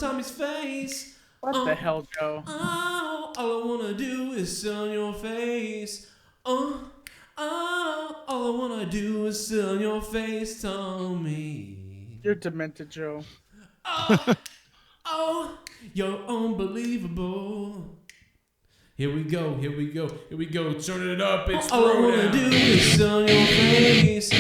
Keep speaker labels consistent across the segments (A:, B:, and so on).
A: Tommy's face.
B: What the hell, Joe?
A: All I wanna do is sit on your face. All I wanna do is sit on your face, Tommy.
B: You're demented, Joe.
A: Oh, you're unbelievable. Here we go. Turn it up. It's all I wanna do is sit on your face.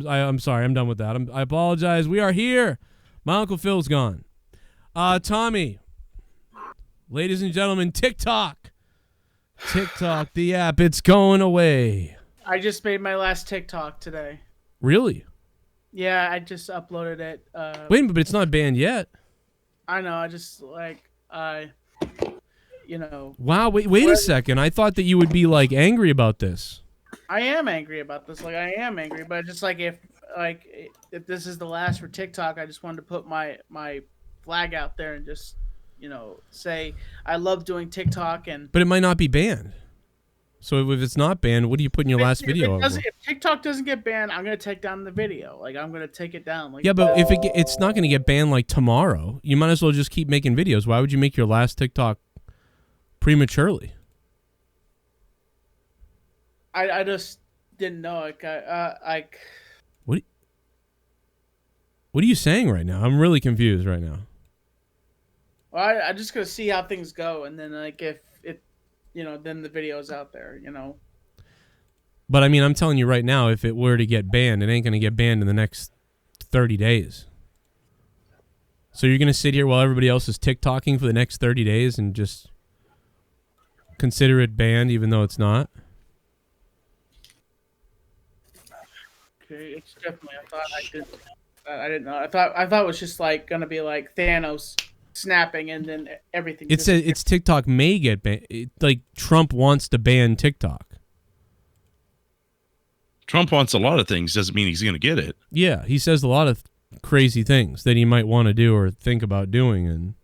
A: I'm sorry. I'm done with that. I apologize. We are here. My Uncle Phil's gone. Tommy. Ladies and gentlemen, TikTok. TikTok, the app. It's going away.
B: I just made my last TikTok today.
A: Really?
B: Yeah, I just uploaded it.
A: Wait, but it's not banned yet.
B: I know. I just you know.
A: Wow. Wait a second. I thought that you would be like angry about this.
B: I am angry about this. Like, I am angry, but just like if this is the last for TikTok, I just wanted to put my flag out there and just, you know, say I love doing TikTok.
A: But it might not be banned. So if it's not banned, what do you put in your last video?
B: If TikTok doesn't get banned, I'm gonna take down the video. Like, I'm gonna take it down. Like,
A: yeah, but if it's not gonna get banned like tomorrow, you might as well just keep making videos. Why would you make your last TikTok prematurely?
B: I just didn't know.
A: What are you saying right now? I'm really confused right now.
B: Well, I'm just gonna see how things go, and then like if it, you know, then the video's out there, you know.
A: But I mean, I'm telling you right now, if it were to get banned, it ain't gonna get banned in the next 30 days. So you're gonna sit here while everybody else is TikToking for the next 30 days and just consider it banned, even though it's not?
B: Okay, it's definitely. I didn't know. I thought it was just like gonna be like Thanos snapping and then everything.
A: It's TikTok may get banned. Like Trump wants to ban TikTok.
C: Trump wants a lot of things. Doesn't mean he's gonna get it.
A: Yeah, he says a lot of crazy things that he might want to do or think about doing, and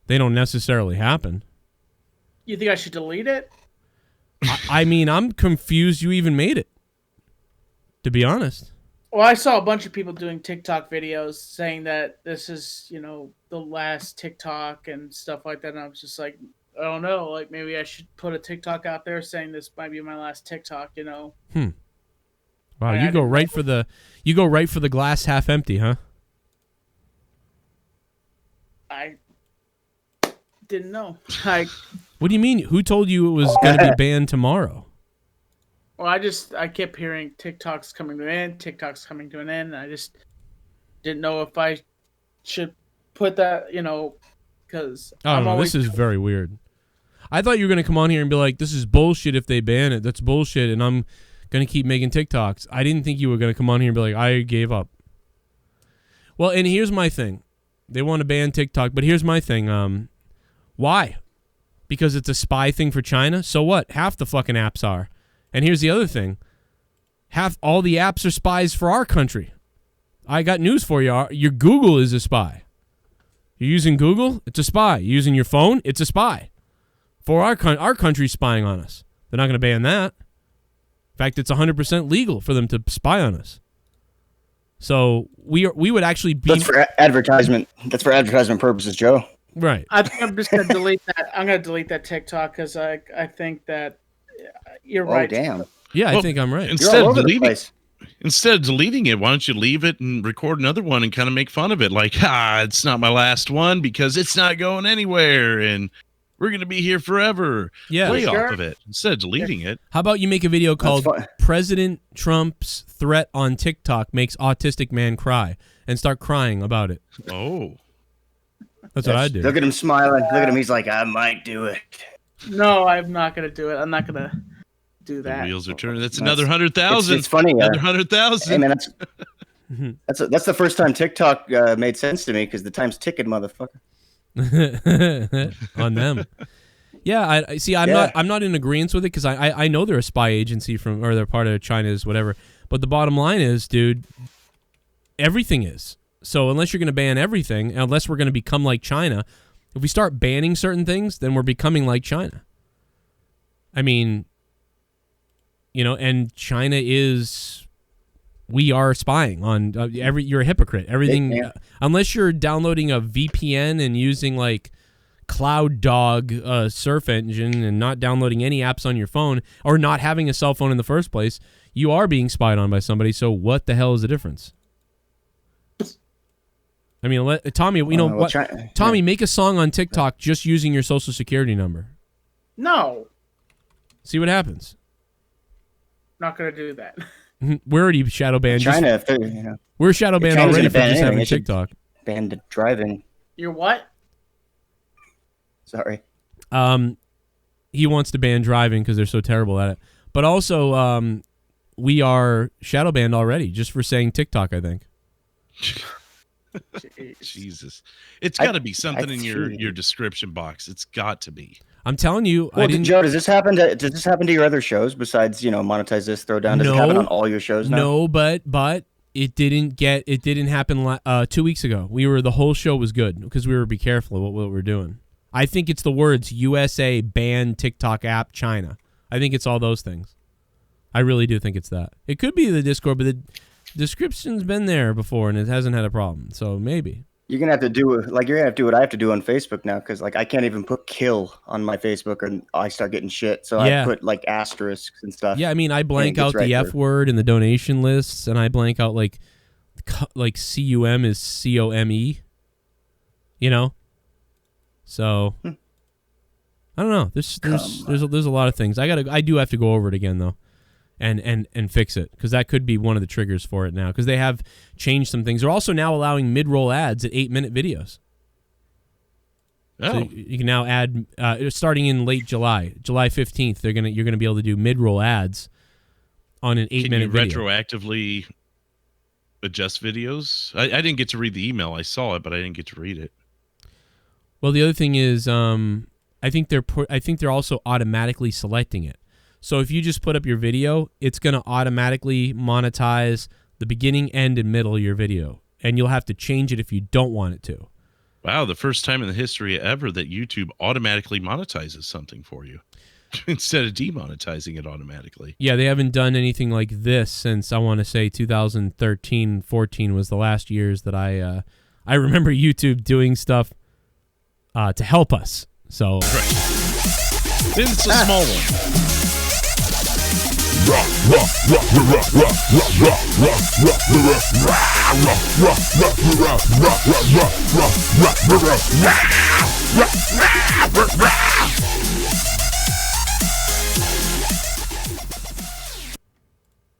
A: they don't necessarily happen.
B: You think I should delete it?
A: I mean, I'm confused you even made it, to be honest.
B: Well, I saw a bunch of people doing TikTok videos saying that this is, you know, the last TikTok and stuff like that. And I was just like, I don't know, like maybe I should put a TikTok out there saying this might be my last TikTok, you know.
A: Wow, you go right for the glass half empty, huh?
B: I didn't know.
A: What do you mean? Who told you it was going to be banned tomorrow?
B: Well, I kept hearing TikTok's coming to an end, TikTok's coming to an end, and I just didn't know if I should put that, you know, because
A: I don't know. This is very weird. I thought you were going to come on here and be like, this is bullshit if they ban it. That's bullshit, and I'm going to keep making TikToks. I didn't think you were going to come on here and be like, I gave up. Well, and here's my thing. They want to ban TikTok, but here's my thing. Why? Because it's a spy thing for China? So what? Half the fucking apps are. And here's the other thing. Half all the apps are spies for our country. I got news for you. Your Google is a spy. You're using Google? It's a spy. You're using your phone? It's a spy. For our country spying on us. They're not going to ban that. In fact, it's 100% legal for them to spy on us. So we would actually be...
D: That's for advertisement. That's for advertisement purposes, Joe.
A: Right.
B: I think I'm just going to delete that. I'm going to delete that TikTok because I think that you're right.
D: Oh, damn.
A: Yeah, I think I'm right.
D: You're all over the place.
C: Instead of deleting it, why don't you leave it and record another one and kind of make fun of it? Like, it's not my last one because it's not going anywhere and we're going to be here forever.
A: Yeah.
C: Play off of it instead of deleting it.
A: How about you make a video called President Trump's Threat on TikTok Makes Autistic Man Cry and start crying about it.
C: Oh.
A: That's what I do.
D: Look at him smiling. Look at him. He's like, I might do it.
B: No, I'm not going to do it. I'm not going to do that.
C: The wheels are turning. That's another 100,000.
D: It's funny.
C: Another 100,000.
D: Hey, man, that's the first time TikTok made sense to me because the time's ticking, motherfucker.
A: On them. Yeah, I see. I'm not in agreement with it because I know they're a spy agency or they're part of China's whatever. But the bottom line is, dude, everything is. So unless you're going to ban everything, unless we're going to become like China, if we start banning certain things, then we're becoming like China. I mean, and China is. We are spying on you're a hypocrite. Everything, unless you're downloading a VPN and using like Cloud Dog surf engine and not downloading any apps on your phone or not having a cell phone in the first place, you are being spied on by somebody. So what the hell is the difference? I mean, Tommy, what? Tommy, make a song on TikTok just using your social security number.
B: No.
A: See what happens.
B: Not going to do that.
A: We're already shadow banned.
D: China,
A: we're shadow banned already for just having TikTok.
D: Banned driving.
B: You're what?
D: Sorry.
A: He wants to ban driving because they're so terrible at it. But also, we are shadow banned already just for saying TikTok, I think.
C: Jesus. It's got to be something in your description box. It's got to be.
A: I'm telling you.
D: Well, Joe, does this happen to your other shows besides, monetize this, throw down? Does it happen on all your shows now?
A: No, but it didn't happen 2 weeks ago. The whole show was good because we were be careful of what we're doing. I think it's the words USA ban TikTok app China. I think it's all those things. I really do think it's that. It could be the Discord, but the description's been there before and it hasn't had a problem. So maybe. You're
D: gonna have to do what I have to do on Facebook now because I can't even put kill on my Facebook or I start getting shit. So I put asterisks and stuff.
A: Yeah, I mean I blank out the F word in the donation lists and I blank out like CUM is COME. So I don't know. There's a lot of things. I do have to go over it again though. And fix it because that could be one of the triggers for it now because they have changed some things. They're also now allowing mid-roll ads at 8-minute videos. Oh. So you can now add starting in late July 15th. You're gonna be able to do mid-roll ads on an 8-minute video.
C: Retroactively adjust videos. I didn't get to read the email. I saw it, but I didn't get to read it.
A: Well, the other thing is, I think they're also automatically selecting it. So if you just put up your video, it's going to automatically monetize the beginning, end, and middle of your video. And you'll have to change it if you don't want it to.
C: Wow, the first time in the history ever that YouTube automatically monetizes something for you instead of demonetizing it automatically.
A: Yeah, they haven't done anything like this since, I want to say, 2013, 14 was the last years that I remember YouTube doing stuff to help us. So
C: right. Then it's a small one.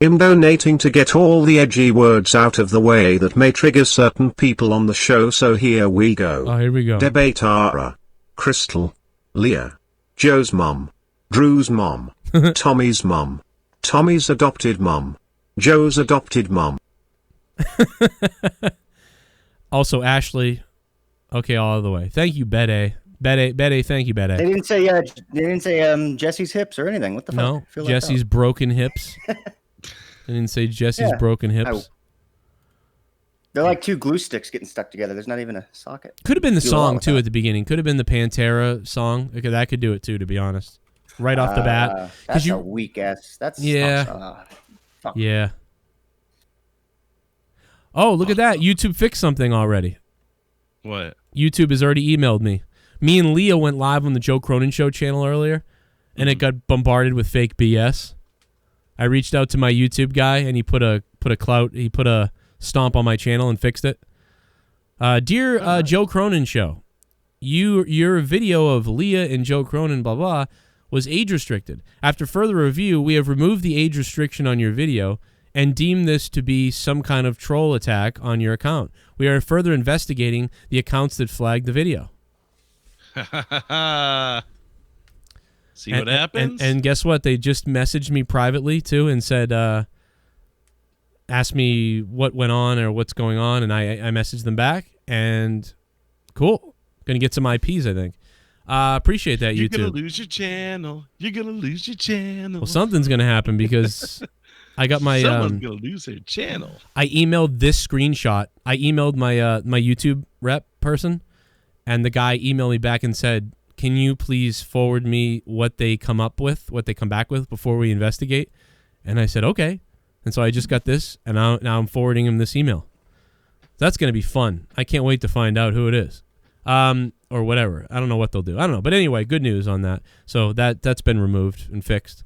E: I'm donating to get all the edgy words out of the way that may trigger certain people on the show, so here we go.
A: Oh, here we go.
E: Debatara, Crystal, Leah, Joe's mom, Drew's mom, Tommy's mom, Tommy's adopted mom, Joe's adopted mom.
A: Also, Ashley. Okay, all the way. Thank you, Bede. Bede, thank you, Bede.
D: They didn't say Jesse's hips or anything. What the fuck?
A: No, Jesse's broken hips. They didn't say Jesse's broken hips.
D: They're like two glue sticks getting stuck together. There's not even a socket.
A: Could have been the song, too, at the beginning. Could have been the Pantera song. Okay, that could do it, too, to be honest. Right off the bat.
D: That's a weak ass. That's fuck.
A: Yeah. Oh, look at that. YouTube fixed something already.
C: What?
A: YouTube has already emailed me. Me and Leah went live on the Joe Cronin Show channel earlier, and it got bombarded with fake BS. I reached out to my YouTube guy, and he put a stomp on my channel and fixed it. Dear Joe Cronin Show, your video of Leah and Joe Cronin, blah, blah, was age restricted. After further review, we have removed the age restriction on your video and deem this to be some kind of troll attack on your account. We are further investigating the accounts that flagged the video.
C: See what happens?
A: And guess what? They just messaged me privately, too, and said, asked me what went on or what's going on, and I messaged them back, and cool. Going to get some IPs, I think. Appreciate that, YouTube.
C: You're going to lose your channel. You're going to lose your channel.
A: Well, something's going to happen because I got my...
C: Someone's going to lose their channel.
A: I emailed this screenshot. I emailed my YouTube rep person, and the guy emailed me back and said, can you please forward me what they come back with before we investigate? And I said, okay. And so I just got this, and now I'm forwarding him this email. That's going to be fun. I can't wait to find out who it is. Or whatever. I don't know what they'll do. I don't know. But anyway, good news on that. So that's been removed and fixed.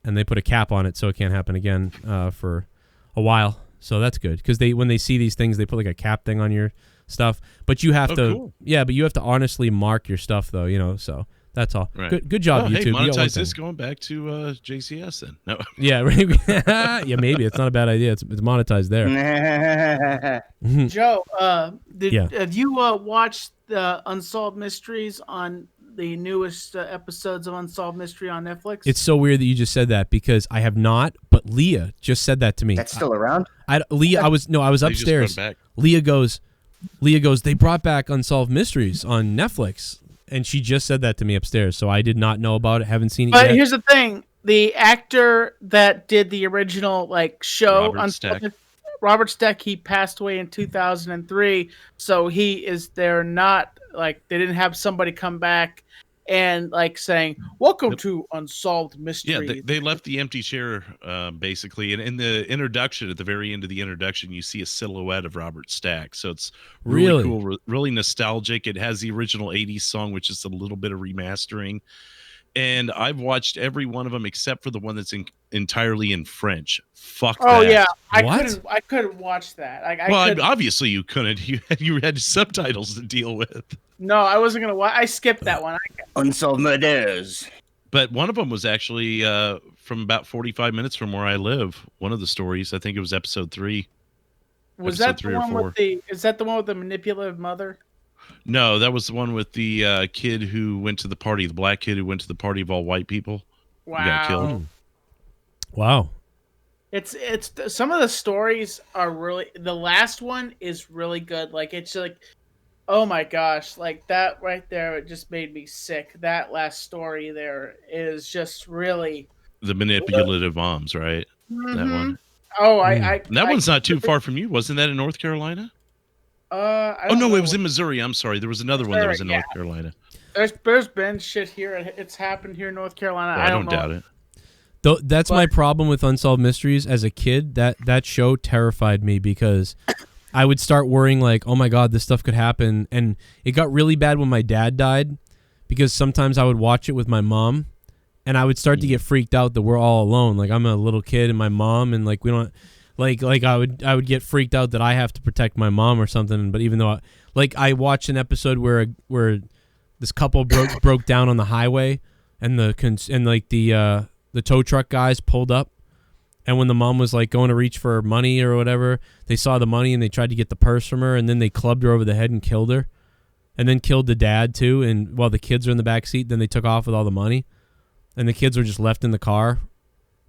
A: And they put a cap on it so it can't happen again for a while. So that's good. Because when they see these things, they put like a cap thing on your stuff. But you have to... Cool. Yeah, but you have to honestly mark your stuff, though, so... That's all. Right. Good job, YouTube.
C: Hey, monetize this going back to JCS then. No.
A: Yeah, right. Yeah, maybe. It's not a bad idea. It's monetized there.
B: Joe, have you watched the Unsolved Mysteries on the newest episodes of Unsolved Mystery on Netflix?
A: It's so weird that you just said that because I have not, but Leah just said that to me.
D: That's still around?
A: I was upstairs. Leah goes, they brought back Unsolved Mysteries on Netflix. And she just said that to me upstairs, so I did not know about it. Haven't seen it yet.
B: But here's the thing: the actor that did the original show, Robert Stack, he passed away in 2003. So he is there. Not they didn't have somebody come back and saying, "Welcome to Unsolved Mysteries."
C: Yeah, they left the empty chair basically, and in the introduction, at the very end of the introduction, you see a silhouette of Robert Stack. So it's really cool, really nostalgic. It has the original '80s song, which is a little bit of remastering. And I've watched every one of them except for the one that's entirely in French. Fuck that.
B: Oh yeah, I couldn't watch that.
C: Obviously you couldn't. You had subtitles to deal with.
B: No, I wasn't gonna watch. I skipped that one.
D: Unsolved Murders.
C: But one of them was actually from about 45 minutes from where I live. One of the stories, I think it was episode 3.
B: Was that the one with the? Is that the one with the manipulative mother?
C: No, that was the one with the kid who went to the party, the black kid who went to the party of all white people.
B: Wow.
C: Who got killed.
A: Wow.
B: It's some of the stories are really. The last one is really good. It's oh my gosh, that right there, it just made me sick. That last story there is just really
C: the manipulative moms, right?
B: Mm-hmm.
C: That one.
B: Oh,
C: that one's not too far from you. Wasn't that in North Carolina? It was in Missouri. I'm sorry. There was another one that was in North Carolina.
B: There's been shit here. It's happened here in North Carolina.
C: Well, I don't doubt it.
A: Though that's my problem with Unsolved Mysteries. As a kid, that show terrified me because I would start worrying oh my God, this stuff could happen. And it got really bad when my dad died because sometimes I would watch it with my mom and I would start to get freaked out that we're all alone. I'm a little kid and my mom and we don't... I would get freaked out that I have to protect my mom or something. But even though I watched an episode where this couple broke down on the highway and the tow truck guys pulled up, and when the mom was going to reach for money or whatever, they saw the money and they tried to get the purse from her, and then they clubbed her over the head and killed her. and then killed the dad too. And while the kids are in the back seat, then they took off with all the money, and the kids were just left in the car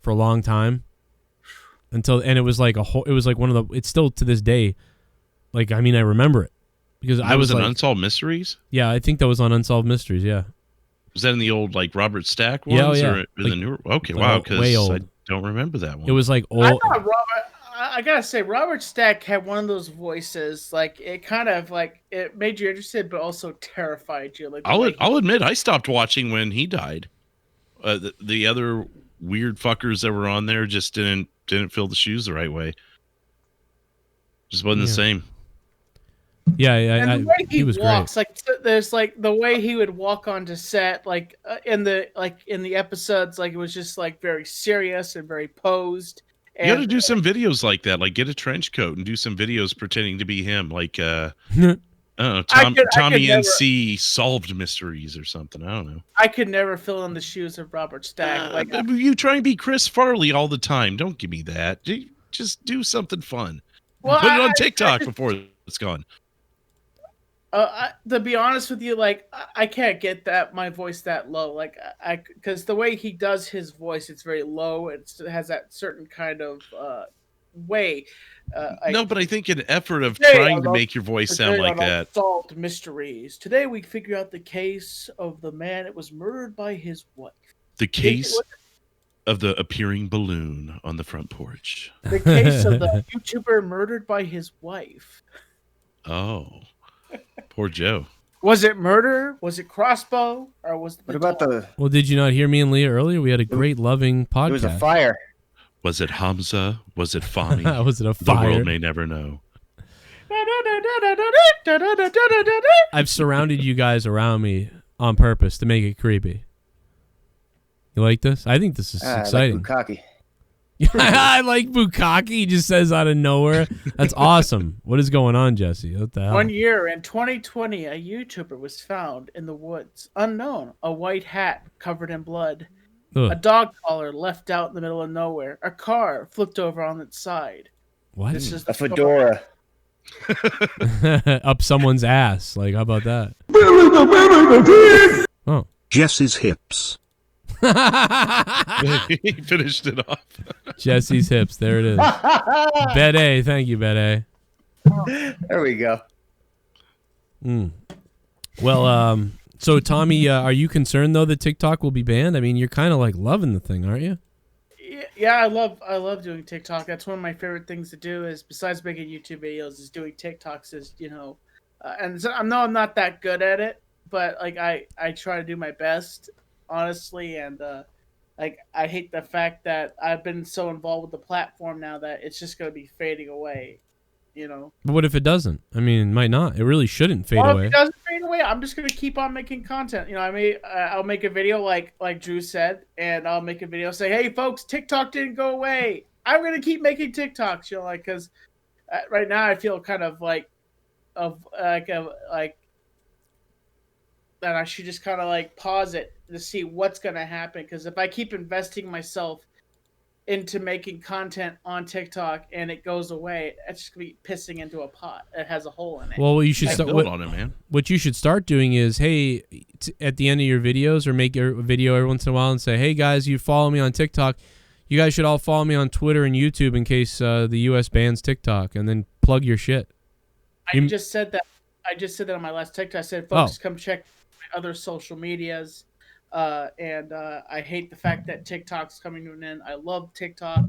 A: for a long time and it was like it was like one of the. It's still to this day, like I mean I remember it because I was
C: on
A: like,
C: Unsolved Mysteries.
A: Yeah, I think that was on Unsolved Mysteries. Yeah.
C: Was that in the old like Robert Stack ones or in the newer? Okay, wow, because I don't remember that one.
A: It was like old.
B: I thought I gotta say, Robert Stack had one of those voices, like it kind of like it made you interested, but also terrified you. Like
C: I'll admit, I stopped watching when he died. The other weird fuckers that were on there just didn't fill the shoes the right way. Just wasn't the same.
A: Yeah,
B: and the way he
A: was
B: walks,
A: great.
B: like there's like the way he would walk onto set, like in the episodes, like it was just like very serious and very posed. And,
C: you got to do some videos like that, like get a trench coat and do some videos pretending to be him, like Tommy NC Solved Mysteries or something. I don't know.
B: I could never fill in the shoes of Robert Stack. Like
C: you try and be Chris Farley all the time. Don't give me that. Just do something fun.
B: Well,
C: put it on TikTok before it's gone.
B: To be honest with you, like I can't get my voice that low. Like because the way he does his voice, it's very low. It has that certain kind of way.
C: No, but I think an effort of trying to make your voice sound like that.
B: Unsolved Mysteries. Today we figure out the case of the man that was murdered by his wife.
C: The case of the appearing balloon on the front porch.
B: The case of the YouTuber murdered by his wife.
C: Oh. Poor Joe.
B: Was it murder? Was it crossbow? Or was it
A: Well, did you not hear me and Leah earlier? We had a great, loving podcast.
D: It was a fire.
C: Was it Hamza? Was it Fani?
A: Was it a fire?
C: The world may never know.
A: I've surrounded you guys around me on purpose to make it creepy. You like this? I think this is exciting.
D: I like Bukkake.
A: I like Bukkake. He just says out of nowhere. That's awesome. What is going on, Jesse? What the hell?
B: 1 year in 2020, a YouTuber was found in the woods, unknown. A white hat covered in blood.
A: Ugh.
B: A dog collar left out in the middle of nowhere. A car flipped over on its side.
A: What?
B: This is
D: a fedora.
A: Up someone's ass. Like, how about that? Oh.
E: Jesse's hips.
C: He finished it off.
A: Jesse's hips. There it is. Bet A. Thank you, Bet A.
D: There we go.
A: Well, so Tommy, are you concerned though that TikTok will be banned? I mean, you're kind of like loving the thing, aren't you?
B: Yeah, I love doing TikTok. That's one of my favorite things to do. Is besides making YouTube videos, is doing TikToks. Is and so I know I'm not that good at it, but like I try to do my best, honestly. And like I hate the fact that I've been so involved with the platform now that it's just going to be fading away.
A: But what if it doesn't? I mean, it might not. It really shouldn't fade away.
B: If it doesn't fade away, I'm just gonna keep on making content. I'll make a video like Drew said, and I'll make a video say, "Hey, folks, TikTok didn't go away. I'm gonna keep making TikToks." Because right now I feel kind of like that I should just kind of like pause it to see what's gonna happen. Because if I keep investing myself into making content on TikTok and it goes away, it's just gonna be pissing into a pot that has a hole in it.
A: Well, you should start
C: on it, man.
A: What you should start doing is, hey, at the end of your videos, or make a video every once in a while and say, hey guys, you follow me on TikTok. You guys should all follow me on Twitter and YouTube in case the U.S. bans TikTok, and then plug your shit.
B: I just said that on my last TikTok. I said, folks, come check my other social medias. And I hate the fact that TikTok's coming to an end. I love TikTok.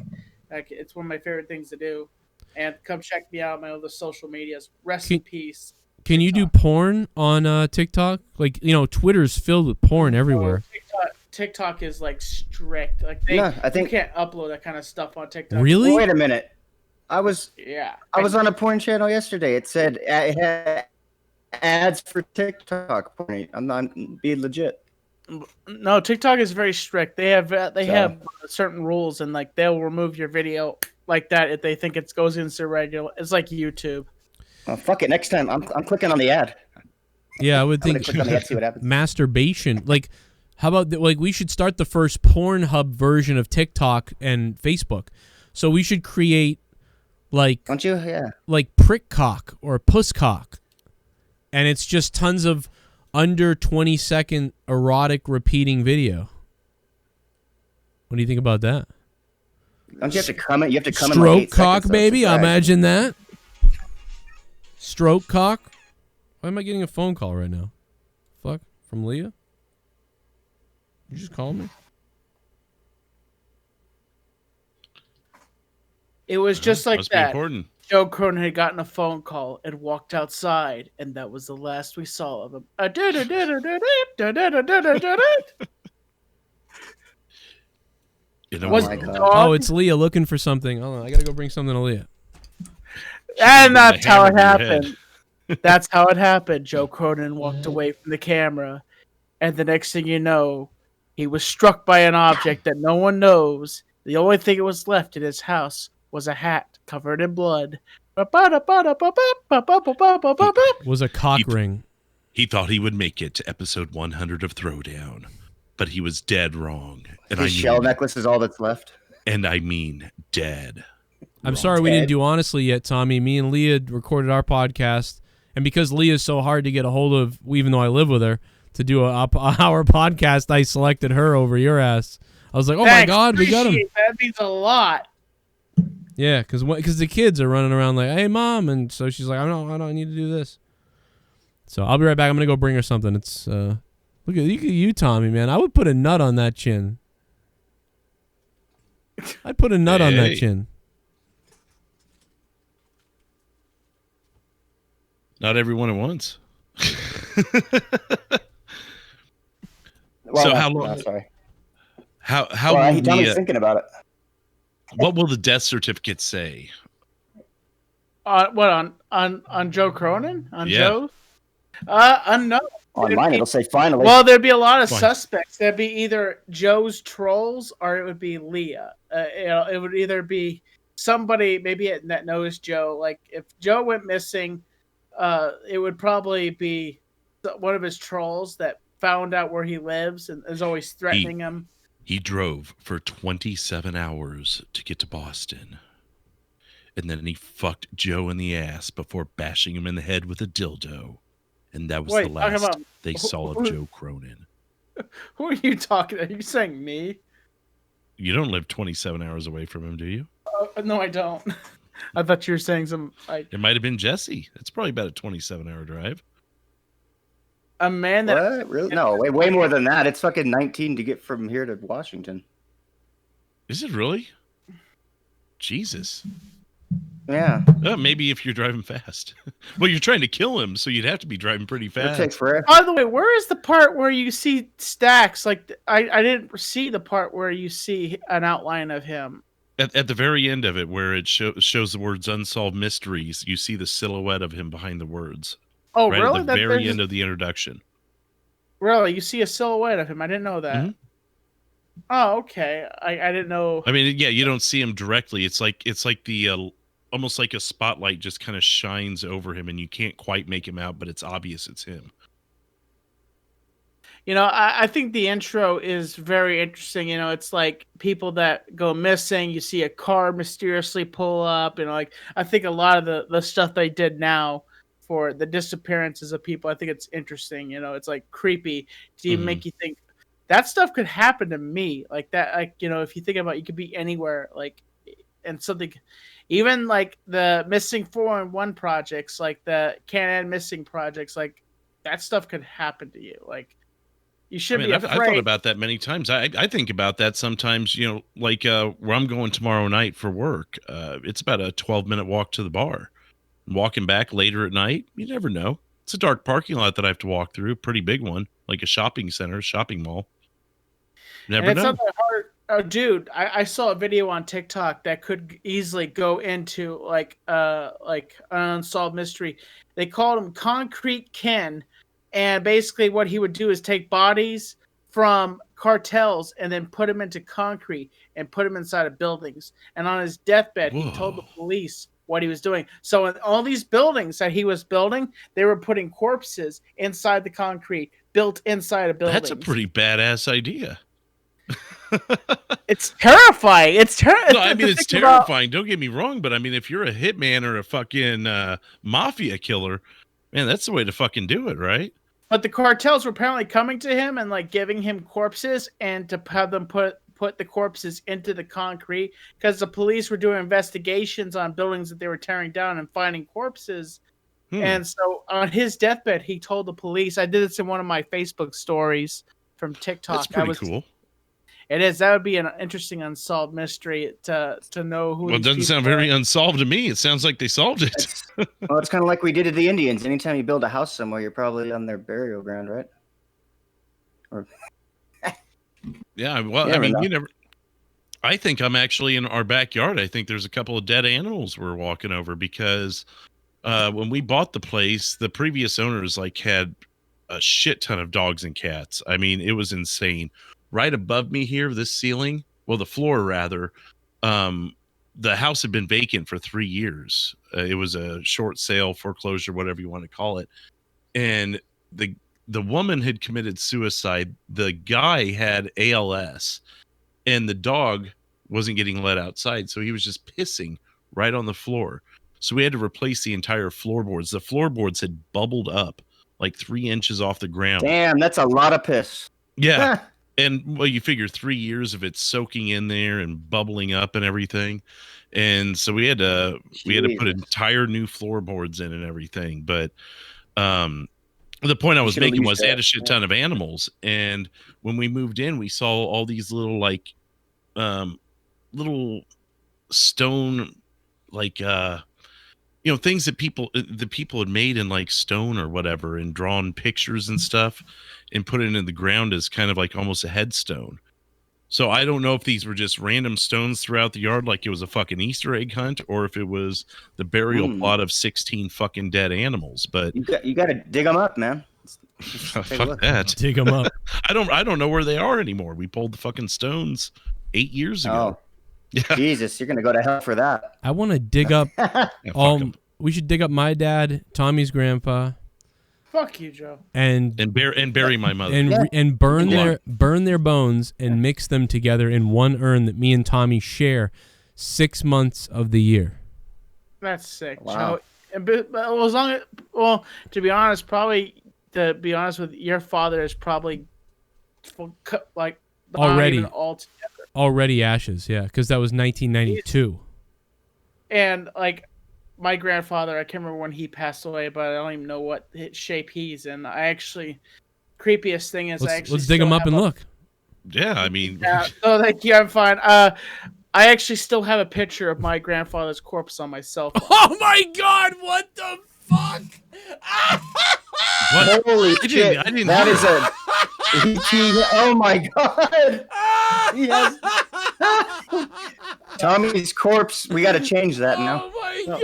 B: It's one of my favorite things to do. And come check me out on my other social medias. Rest in peace.
A: Can you do porn on TikTok? Like, Twitter's filled with porn everywhere.
B: TikTok is like strict. Like I think you can't upload that kind of stuff on TikTok.
A: Really?
D: Wait a minute. I was on a porn channel yesterday. It said it had ads for TikTok porn. I'm not being legit.
B: No, TikTok is very strict. They have certain rules, and like they'll remove your video like that if they think it goes into regular. It's like YouTube.
D: Oh, fuck it. Next time, I'm clicking on the ad.
A: Yeah, I would think
D: click on the ad, see what happens.
A: Masturbation. Like, how about we should start the first Pornhub version of TikTok and Facebook. So we should create like,
D: don't you? Yeah.
A: Like prick cock or puss cock. and it's just tons of under 20-second erotic repeating video. What do you think about that?
D: Don't you have to comment? You have to comment.
A: Stroke
D: like
A: cock,
D: seconds,
A: baby.
D: so
A: Imagine that. Stroke cock. Why am I getting a phone call right now? Fuck, from Leah? You just call me?
B: It was just like
C: must be
B: that.
C: important.
B: Joe Cronin had gotten a phone call and walked outside, and that was the last we saw of him.
C: Oh
B: Was
D: my God.
A: Oh, it's Leah looking for something. Hold on, I gotta go bring something to Leah.
B: And that's how it
C: hammer to your
B: happened. That's how it happened. Joe Cronin walked away from the camera, and the next thing you know, he was struck by an object that no one knows. The only thing that was left in his house was a hat covered in blood.
A: Was a cock ring.
C: He thought he would make it to episode 100 of Throwdown, but he was dead wrong. And
D: His shell necklace is all that's left.
C: And I mean dead.
A: I'm sorry we didn't do Honestly yet, Tommy. Me and Leah recorded our podcast, and because Leah's so hard to get a hold of, even though I live with her, to do our podcast, I selected her over your ass. I was like, oh my God, we got him.
B: That means a lot.
A: Yeah, because the kids are running around like, hey, Mom. And so she's like, I don't need to do this. So I'll be right back. I'm going to go bring her something. It's look at you, Tommy, man. I would put a nut on that chin. I'd put a nut on that chin.
C: Not everyone at once.
D: Well,
C: so how long?
D: No, sorry.
C: How
D: Well,
C: will
D: Tommy's thinking about it.
C: what will the death certificate say?
B: What on Joe Cronin? On
C: Yeah.
B: Joe? Unknown.
D: On mine, it'll say finally.
B: Well, there'd be a lot of
C: Fine.
B: suspects. There'd be either Joe's trolls or it would be Leah. It would either be somebody maybe that knows Joe. Like if Joe went missing, it would probably be one of his trolls that found out where he lives and is always threatening him.
C: He drove for 27 hours to get to Boston. And then he fucked Joe in the ass before bashing him in the head with a dildo. And that was the last they saw of Joe Cronin.
B: Who are you talking to? Are you saying me?
C: You don't live 27 hours away from him, do you?
B: No, I don't. I thought you were saying some...
C: It might have been Jesse. It's probably about a 27-hour drive.
B: A man that...
D: What? Really? No, way more than that. It's fucking 19 to get from here to Washington.
C: Is it really? Jesus.
D: Yeah.
C: Maybe if you're driving fast. Well, you're trying to kill him, so you'd have to be driving pretty
D: It
C: fast.
D: takes forever.
B: By the way, where is the part where you see Stacks? Like, I didn't see the part where you see an outline of him.
C: At the very end of it, where it shows the words Unsolved Mysteries, you see the silhouette of him behind the words.
B: Oh,
C: right
B: really?
C: At the very end of the introduction.
B: Really? You see a silhouette of him? I didn't know that.
C: Mm-hmm.
B: Oh, okay. I didn't know.
C: I mean, yeah, you don't see him directly. It's like the almost like a spotlight just kind of shines over him, and you can't quite make him out, but it's obvious it's him.
B: You know, I think the intro is very interesting. You know, it's like people that go missing. You see a car mysteriously pull up, and like I think a lot of the stuff they did now for the disappearances of people, I think it's interesting. You know, it's like creepy to even make you think that stuff could happen to me. Like that, like, you know, if you think about it, you could be anywhere, like, and something, even like the missing 411 projects, like the Can-Am missing projects, like that stuff could happen to you. Like, you should be afraid.
C: I've thought about that many times. I think about that sometimes, you know, like where I'm going tomorrow night for work. It's about a 12-minute walk to the bar. Walking back later at night, you never know. It's a dark parking lot that I have to walk through, pretty big one, like a shopping center, shopping mall. Never know.
B: Not that hard. Oh, dude, I saw a video on TikTok that could easily go into like an Unsolved Mystery. They called him Concrete Ken, and basically what he would do is take bodies from cartels and then put them into concrete and put them inside of buildings. And on his deathbed, he told the police what he was doing. So in all these buildings that he was building, they were putting corpses inside the concrete, built inside a building.
C: That's a pretty badass idea.
B: It's terrifying.
C: No, I mean, it's terrifying. Don't get me wrong, but I mean, if you're a hitman or a fucking mafia killer, Man, that's the way to fucking do it, right?
B: But the cartels were apparently coming to him and like giving him corpses and to have them put the corpses into the concrete because the police were doing investigations on buildings that they were tearing down and finding corpses. And so on his deathbed, he told the police, I did this in one of my Facebook stories from TikTok.
C: That's pretty cool.
B: It is. That would be an interesting unsolved mystery to know who.
C: Well, it doesn't sound very unsolved to me. It sounds like they solved it.
D: Well, it's kind of like we did to the Indians. Anytime you build a house somewhere, you're probably on their burial ground, right? Or
C: yeah. Well, I mean, you never. I think I'm actually in our backyard. I think there's a couple of dead animals we're walking over because when we bought the place, the previous owners like had a shit ton of dogs and cats. I mean, it was insane. Right above me here, this ceiling, well, the floor rather, the house had been vacant for 3 years. It was a short sale, foreclosure, whatever you want to call it. And the woman had committed suicide. The guy had ALS, and the dog wasn't getting let outside, so he was just pissing right on the floor. So we had to replace the entire floorboards. The floorboards had bubbled up like 3 inches off the ground.
D: Damn, that's a lot of piss.
C: Yeah. And well, you figure 3 years of it soaking in there and bubbling up and everything. And so we had to put entire new floorboards in and everything. But the point I was making was they had a shit ton of animals. And when we moved in, we saw all these little like little stone like things that the people had made in like stone or whatever and drawn pictures and stuff and put it in the ground as kind of like almost a headstone. So I don't know if these were just random stones throughout the yard like it was a fucking Easter egg hunt or if it was the burial plot of 16 fucking dead animals. But
D: you got to dig them up, man.
C: Fuck that.
A: Dig them up.
C: I don't know where they are anymore. We pulled the fucking stones 8 years ago.
D: Oh. Yeah. Jesus, you're gonna go to hell for that.
A: I want to dig up. We should dig up my dad, Tommy's grandpa.
B: Fuck you, Joe.
C: And bury my mother.
A: And burn their bones and mix them together in one urn that me and Tommy share 6 months of the year.
B: That's sick,
D: wow.
B: Joe. To be honest, with your father is probably like
A: already
B: all together.
A: Already ashes, yeah, because that was 1992.
B: And like my grandfather, I can't remember when he passed away, but I don't even know what shape he's in. Creepiest thing is
A: let's dig him up and look.
C: Yeah, I mean.
B: So thank you, I'm fine. I actually still have a picture of my grandfather's corpse on my cell phone.
A: Oh my God! What the fuck?
C: What?
D: Holy shit!
C: I didn't
D: that is a. Oh my God! Yes. Tommy's corpse. We got to change that now.
A: Oh my God!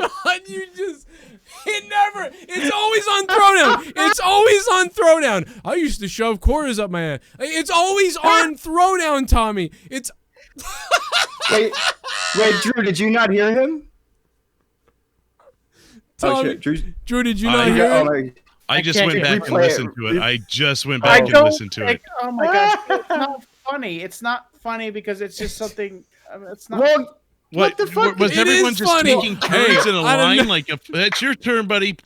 A: It's always on throwdown. It's always on throwdown. I used to shove quarters up my ass. It's always on throwdown, Tommy. It's.
D: Wait, Drew, did you not hear him?
A: Tommy,
D: oh, shit.
A: Drew, did you not hear him?
C: I just went back and listened to it. I just went back and listened to it.
B: Oh my gosh, it's not funny. It's not funny because it's just something. It's not.
D: Well, what the fuck?
C: Was everyone just taking turns in a line? Like, it's your turn, buddy.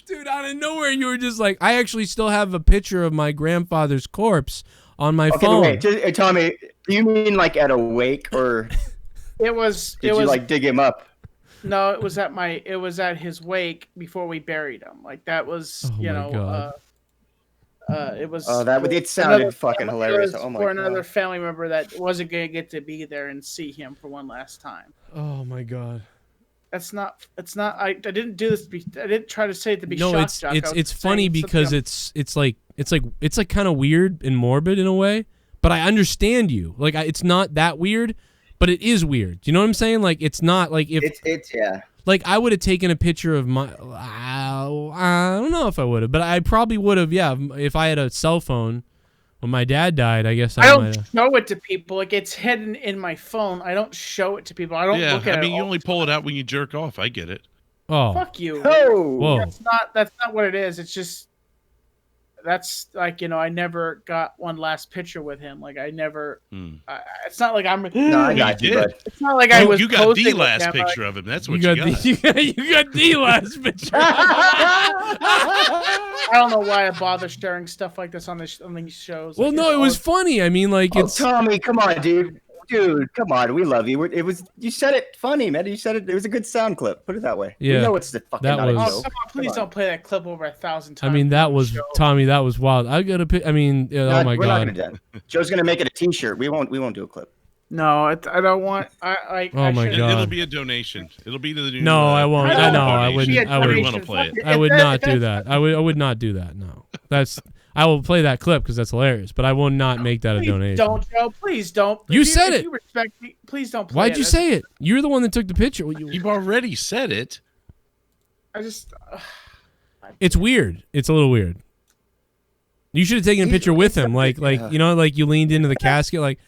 A: Dude, out of nowhere, you were just like, I actually still have a picture of my grandfather's corpse on my phone.
D: Wait, Tommy, do you mean like at a wake or?
B: It was.
D: Did you like dig him up?
B: No, it was at his wake before we buried him. Like that was, it was.
D: Oh, it sounded fucking hilarious. Oh my God.
B: For another family member that wasn't gonna get to be there and see him for one last time.
A: Oh my God.
B: It's not. I didn't do this. I didn't try to say it to be shock.
A: No, it's funny because it's like kind of weird and morbid in a way. But I understand you. Like it's not that weird. But it is weird. You know what I'm saying? Like it's not like if
D: it's yeah.
A: Like I would have taken a picture of my. I don't know if I would have, but I probably would have. Yeah, if I had a cell phone when my dad died, I guess I
B: don't show it to people. Like it's hidden in my phone. I don't show it to people. I don't look at it.
C: I mean, you only pull it out when you jerk off. I get it.
A: Oh,
B: fuck you.
D: Oh,
B: That's not what it is. It's just that's like, I never got one last picture with him. Like I never. It's not like I'm.
D: No, I got you. But
B: it's not like I was.
C: You got the
B: posting
C: last
B: with him,
C: picture of him. That's what you got.
A: You got the last picture.
B: I don't know why I bother sharing stuff like this on these shows.
A: Well, no, it was funny. I mean, like it's
D: Tommy, come on, dude. Dude, come on, we love you. You said it funny, man. You said it. It was a good sound clip. Put it that way.
A: Yeah,
D: we know it's the fucking.
A: That was.
B: Oh, come on, please don't play that clip over 1,000 times.
A: I mean, that was Tommy. That was wild. I got to. I mean, oh my
D: we're
A: god.
D: Not gonna do it. Joe's gonna make it a T-shirt. We won't do a clip.
B: No, I don't want. Oh
A: my god.
C: It'll be a donation. It'll be to the new.
A: No, I won't. I wouldn't. I would
C: want to play it.
A: I would not do that. I would not do that. No, that's. I will play that clip because that's hilarious, but I will not make that a donation.
B: Don't, Joe. Please don't.
A: You said it.
B: If you respect me, please don't play
A: Why'd you say it? You're the one that took the picture.
C: You've already said it.
B: I just.
A: It's weird. It's a little weird. You should have taken a picture with him, like you leaned into the casket, like.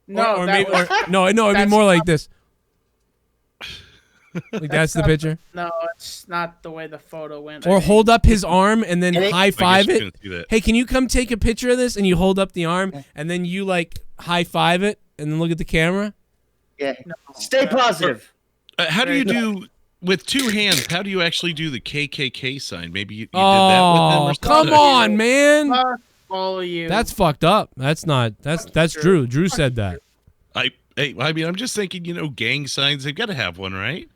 B: No,
A: or maybe, no. It'd be more like this. Like that's the picture.
B: No, it's not the way the photo went.
A: Or hold up his arm and then high five it.
C: Hey,
A: can you come take a picture of this? And you hold up the arm and then you like high five it and then look at the camera.
D: Yeah. No, stay positive.
C: How do you do with two hands? How do you actually do the KKK sign? Maybe you did that with them or something?
A: Come on, man.
B: All of you.
A: That's fucked up. That's not. That's Drew. Drew said that.
C: I mean, I'm just thinking. Gang signs. They've got to have one, right?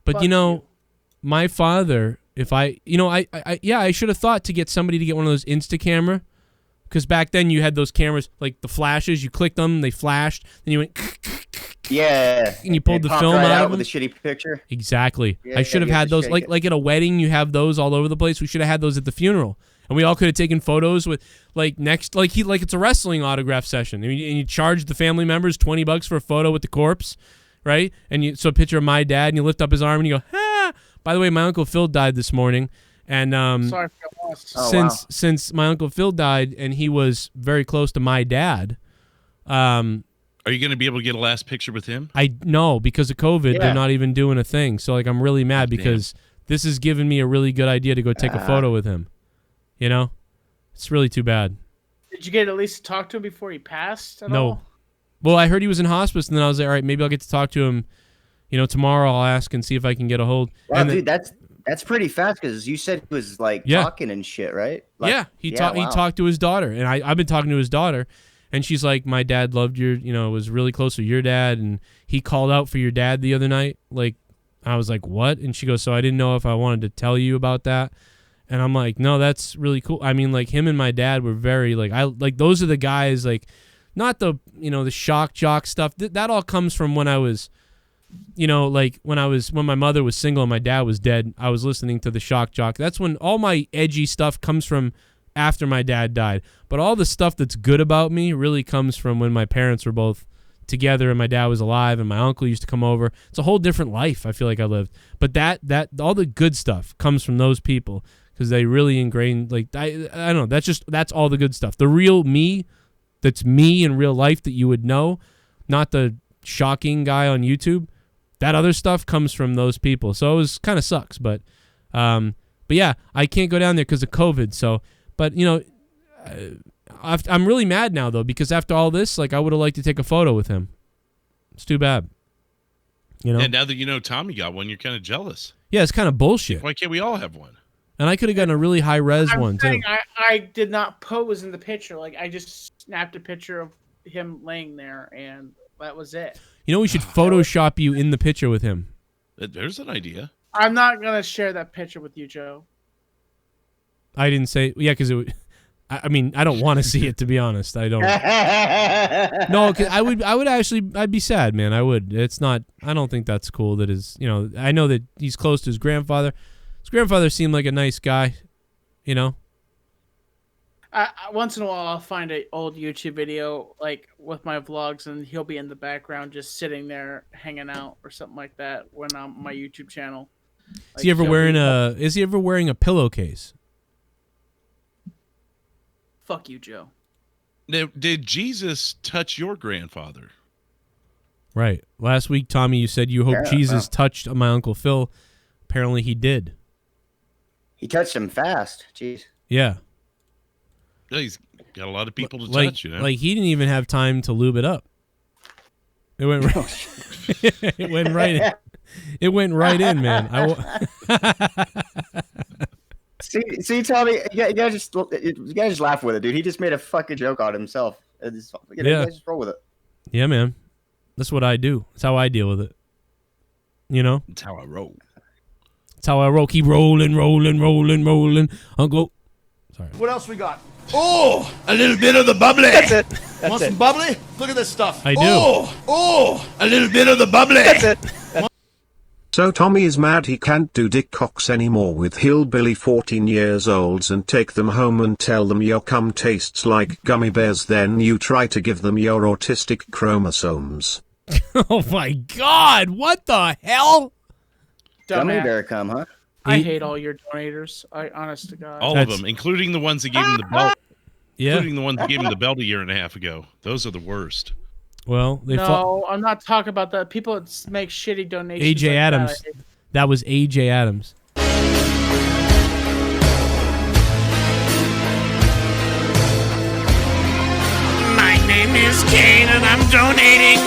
A: But my father, if I should have thought to get somebody to get one of those Insta camera, because back then you had those cameras like the flashes. You clicked them, they flashed, then you went.
D: Yeah.
A: And you pulled the film out of
D: with a shitty picture.
A: Exactly. Yeah, I should have had those like at a wedding. You have those all over the place. We should have had those at the funeral. And we all could have taken photos with it's a wrestling autograph session. And you charge the family members $20 for a photo with the corpse, right? And so a picture of my dad, and you lift up his arm and you go, ah. By the way, my Uncle Phil died this morning. And
B: sorry for your loss.
A: Since my Uncle Phil died and he was very close to my dad,
C: are you going to be able to get a last picture with him?
A: No, because of COVID, they're not even doing a thing. So I'm really mad because this has given me a really good idea to go take a photo with him. It's really too bad.
B: Did you get at least to talk to him before he passed at
A: all? Well, I heard he was in hospice, and then I was like, all right, maybe I'll get to talk to him. Tomorrow I'll ask and see if I can get a hold.
D: Wow, dude, that's pretty fast because you said he was talking and shit, right?
A: He talked to his daughter, and I've been talking to his daughter, and she's like, my dad loved was really close to your dad, and he called out for your dad the other night. Like, I was like, what? And she goes, so I didn't know if I wanted to tell you about that. And I'm like, no, that's really cool. I mean, him and my dad were very those are the guys, not the the shock jock stuff. That all comes from when I was, when my mother was single and my dad was dead. I was listening to the shock jock. That's when all my edgy stuff comes from after my dad died. But all the stuff that's good about me really comes from when my parents were both together and my dad was alive and my uncle used to come over. It's a whole different life I feel like I lived. But that all the good stuff comes from those people. Because they really ingrained, I don't know, that's all the good stuff. The real me, that's me in real life that you would know, not the shocking guy on YouTube. That other stuff comes from those people. So it was kind of sucks, but yeah, I can't go down there because of COVID. So, but I'm really mad now though because after all this, I would have liked to take a photo with him. It's too bad.
C: And now that Tommy got one, you're kind of jealous.
A: Yeah, it's kind of bullshit.
C: Why can't we all have one?
A: And I could have gotten a really high-res one, too.
B: I did not pose in the picture. I just snapped a picture of him laying there, and that was it.
A: We should Photoshop you in the picture with him.
C: There's an idea.
B: I'm not going to share that picture with you, Joe.
A: I didn't say... Yeah, because I mean, I don't want to see it, to be honest. I don't... No, cause I would actually... I'd be sad, man. I would. It's not... I don't think that's cool that his... I know that he's close to his grandfather... His grandfather seemed like a nice guy,
B: Once in a while, I'll find an old YouTube video, with my vlogs, and he'll be in the background just sitting there hanging out or something like that when I'm on my YouTube channel.
A: Is he ever wearing a pillowcase?
B: Fuck you, Joe.
C: Now, did Jesus touch your grandfather?
A: Right. Last week, Tommy, you said you hope Jesus touched my Uncle Phil. Apparently, he did.
D: He touched him fast. Jeez.
A: Yeah.
C: He's got a lot of people to
A: touch,
C: you know?
A: Like, he didn't even have time to lube it up. It went right, it went right in. It went right in, man.
D: See, Tommy, you gotta just laugh with it, dude. He just made a fucking joke on himself. You gotta just roll with it.
A: Yeah, man. That's what I do. That's how I deal with it. You know?
C: That's how I roll.
A: That's how I roll. Keep rolling. Uncle. Sorry.
F: What else we got? Oh, a little bit of the bubbly.
D: That's it.
F: Want some bubbly? Look at this stuff.
A: I do.
F: Oh, a little bit of the bubbly.
D: That's it.
E: So Tommy is mad he can't do dick cocks anymore with hillbilly 14 years olds and take them home and tell them your cum tastes like gummy bears, then you try to give them your autistic chromosomes.
A: Oh my God, what the hell?
D: Gummy
B: Dumbass.
D: bear cum, huh?
B: I hate all your donators. Honest to God.
C: All of them, including the ones that gave him the belt.
A: Yeah.
C: Including the ones that gave him the belt a year and a half ago. Those are the worst.
A: Well, they
B: no, I'm not talking about that. People that make shitty donations.
A: AJ
B: like
A: Adams. That was AJ Adams.
G: My name is Kane and I'm donating.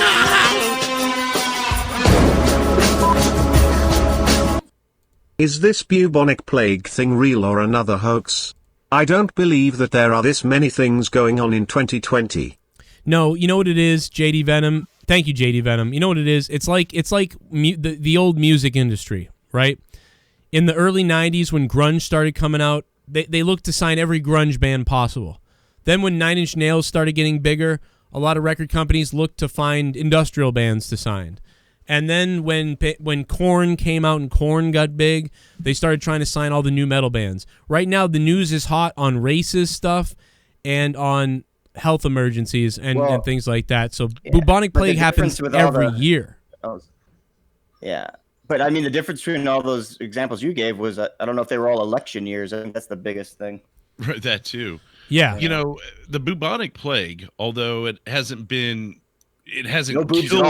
E: Is this bubonic plague thing real or another hoax? I don't believe that there are this many things going on in 2020.
A: No, you know what it is, JDVenom. Thank you, JDVenom. You know what it is? It's like the old music industry, right? In the early 90s when grunge started coming out, they looked to sign every grunge band possible. Then when 9 Inch Nails started getting bigger, a lot of record companies looked to find industrial bands to sign. And then when Korn came out and Korn got big, they started trying to sign all the new metal bands. Right now, the news is hot on racist stuff and on health emergencies and things like that. So bubonic plague happens every year.
D: Yeah. But I mean, the difference between all those examples you gave was, I don't know if they were all election years. I think that's the biggest thing.
C: Right, that too.
A: Yeah.
C: You know, the bubonic plague, although it hasn't killed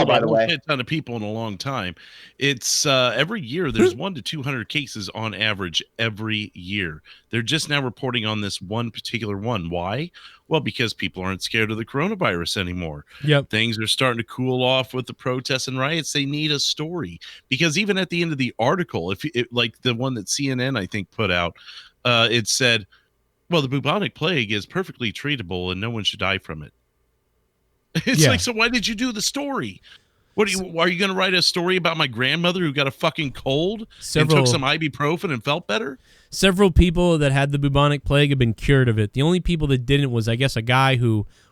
D: by the way.
C: A ton of people in a long time. It's every year there's 100 to 200 cases on average every year. They're just now reporting on this one particular one. Why? Well, because people aren't scared of the coronavirus anymore.
A: Yep.
C: Things are starting to cool off with the protests and riots. They need a story, because even at the end of the article, like the one that CNN I think put out, it said, well, the bubonic plague is perfectly treatable and no one should die from it. It's like, so why did you do the story? Are you going to write a story about my grandmother who got a fucking cold and took some ibuprofen and felt better?
A: Several people that had the bubonic plague have been cured of it. The only people that didn't was, I guess, a guy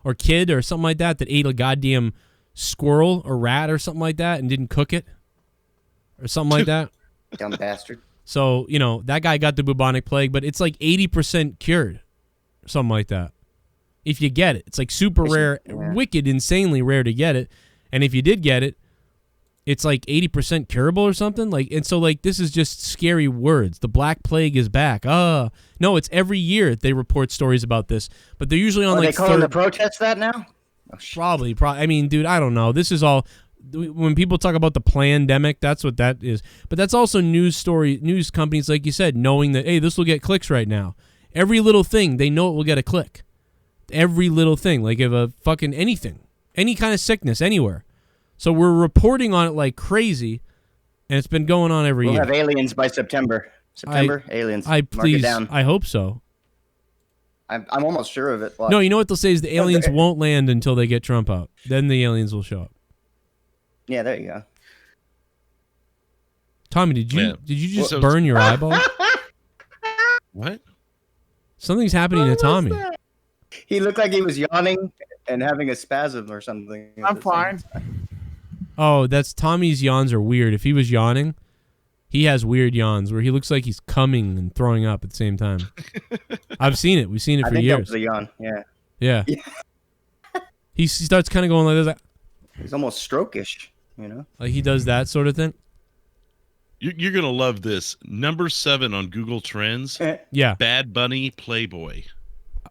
A: or kid or something like that ate a goddamn squirrel or rat or something like that and didn't cook it or something like that.
D: Dumb bastard.
A: So, that guy got the bubonic plague, but it's like 80% cured or something like that. If you get it. It's like super rare, wicked, insanely rare to get it. And if you did get it, it's like 80% curable or something. And so this is just scary words. The Black Plague is back. No, it's every year they report stories about this, but they're usually on
D: they calling the protests that now?
A: Probably. I mean, dude, I don't know. This is all when people talk about the plandemic. That's what that is. But that's also news companies, like you said, knowing that, hey, this will get clicks right now. Every little thing, they know it will get a click. Every little thing, like if a fucking anything, any kind of sickness anywhere. So we're reporting on it like crazy, and it's been going on every year.
D: We'll have aliens by September. Aliens.
A: Please, I hope so.
D: I'm almost sure of it.
A: No, you know what they'll say is the aliens won't land until they get Trump out. Then the aliens will show up.
D: Yeah, there you go.
A: Tommy, did you just burn your eyeball?
C: What?
A: Something's happening to Tommy.
D: He looked like he was yawning and having a spasm or something.
B: I'm fine.
A: Oh, that's Tommy's yawns are weird. If he was yawning, he has weird yawns where he looks like he's coming and throwing up at the same time. I've seen it. We've seen it for years. I think
D: that was a yawn.
A: Yeah. He starts kind of going like this.
D: He's almost stroke-ish,
A: Like he does that sort of thing.
C: You're going to love this. Number 7 on Google Trends.
A: Yeah.
C: Bad Bunny Playboy.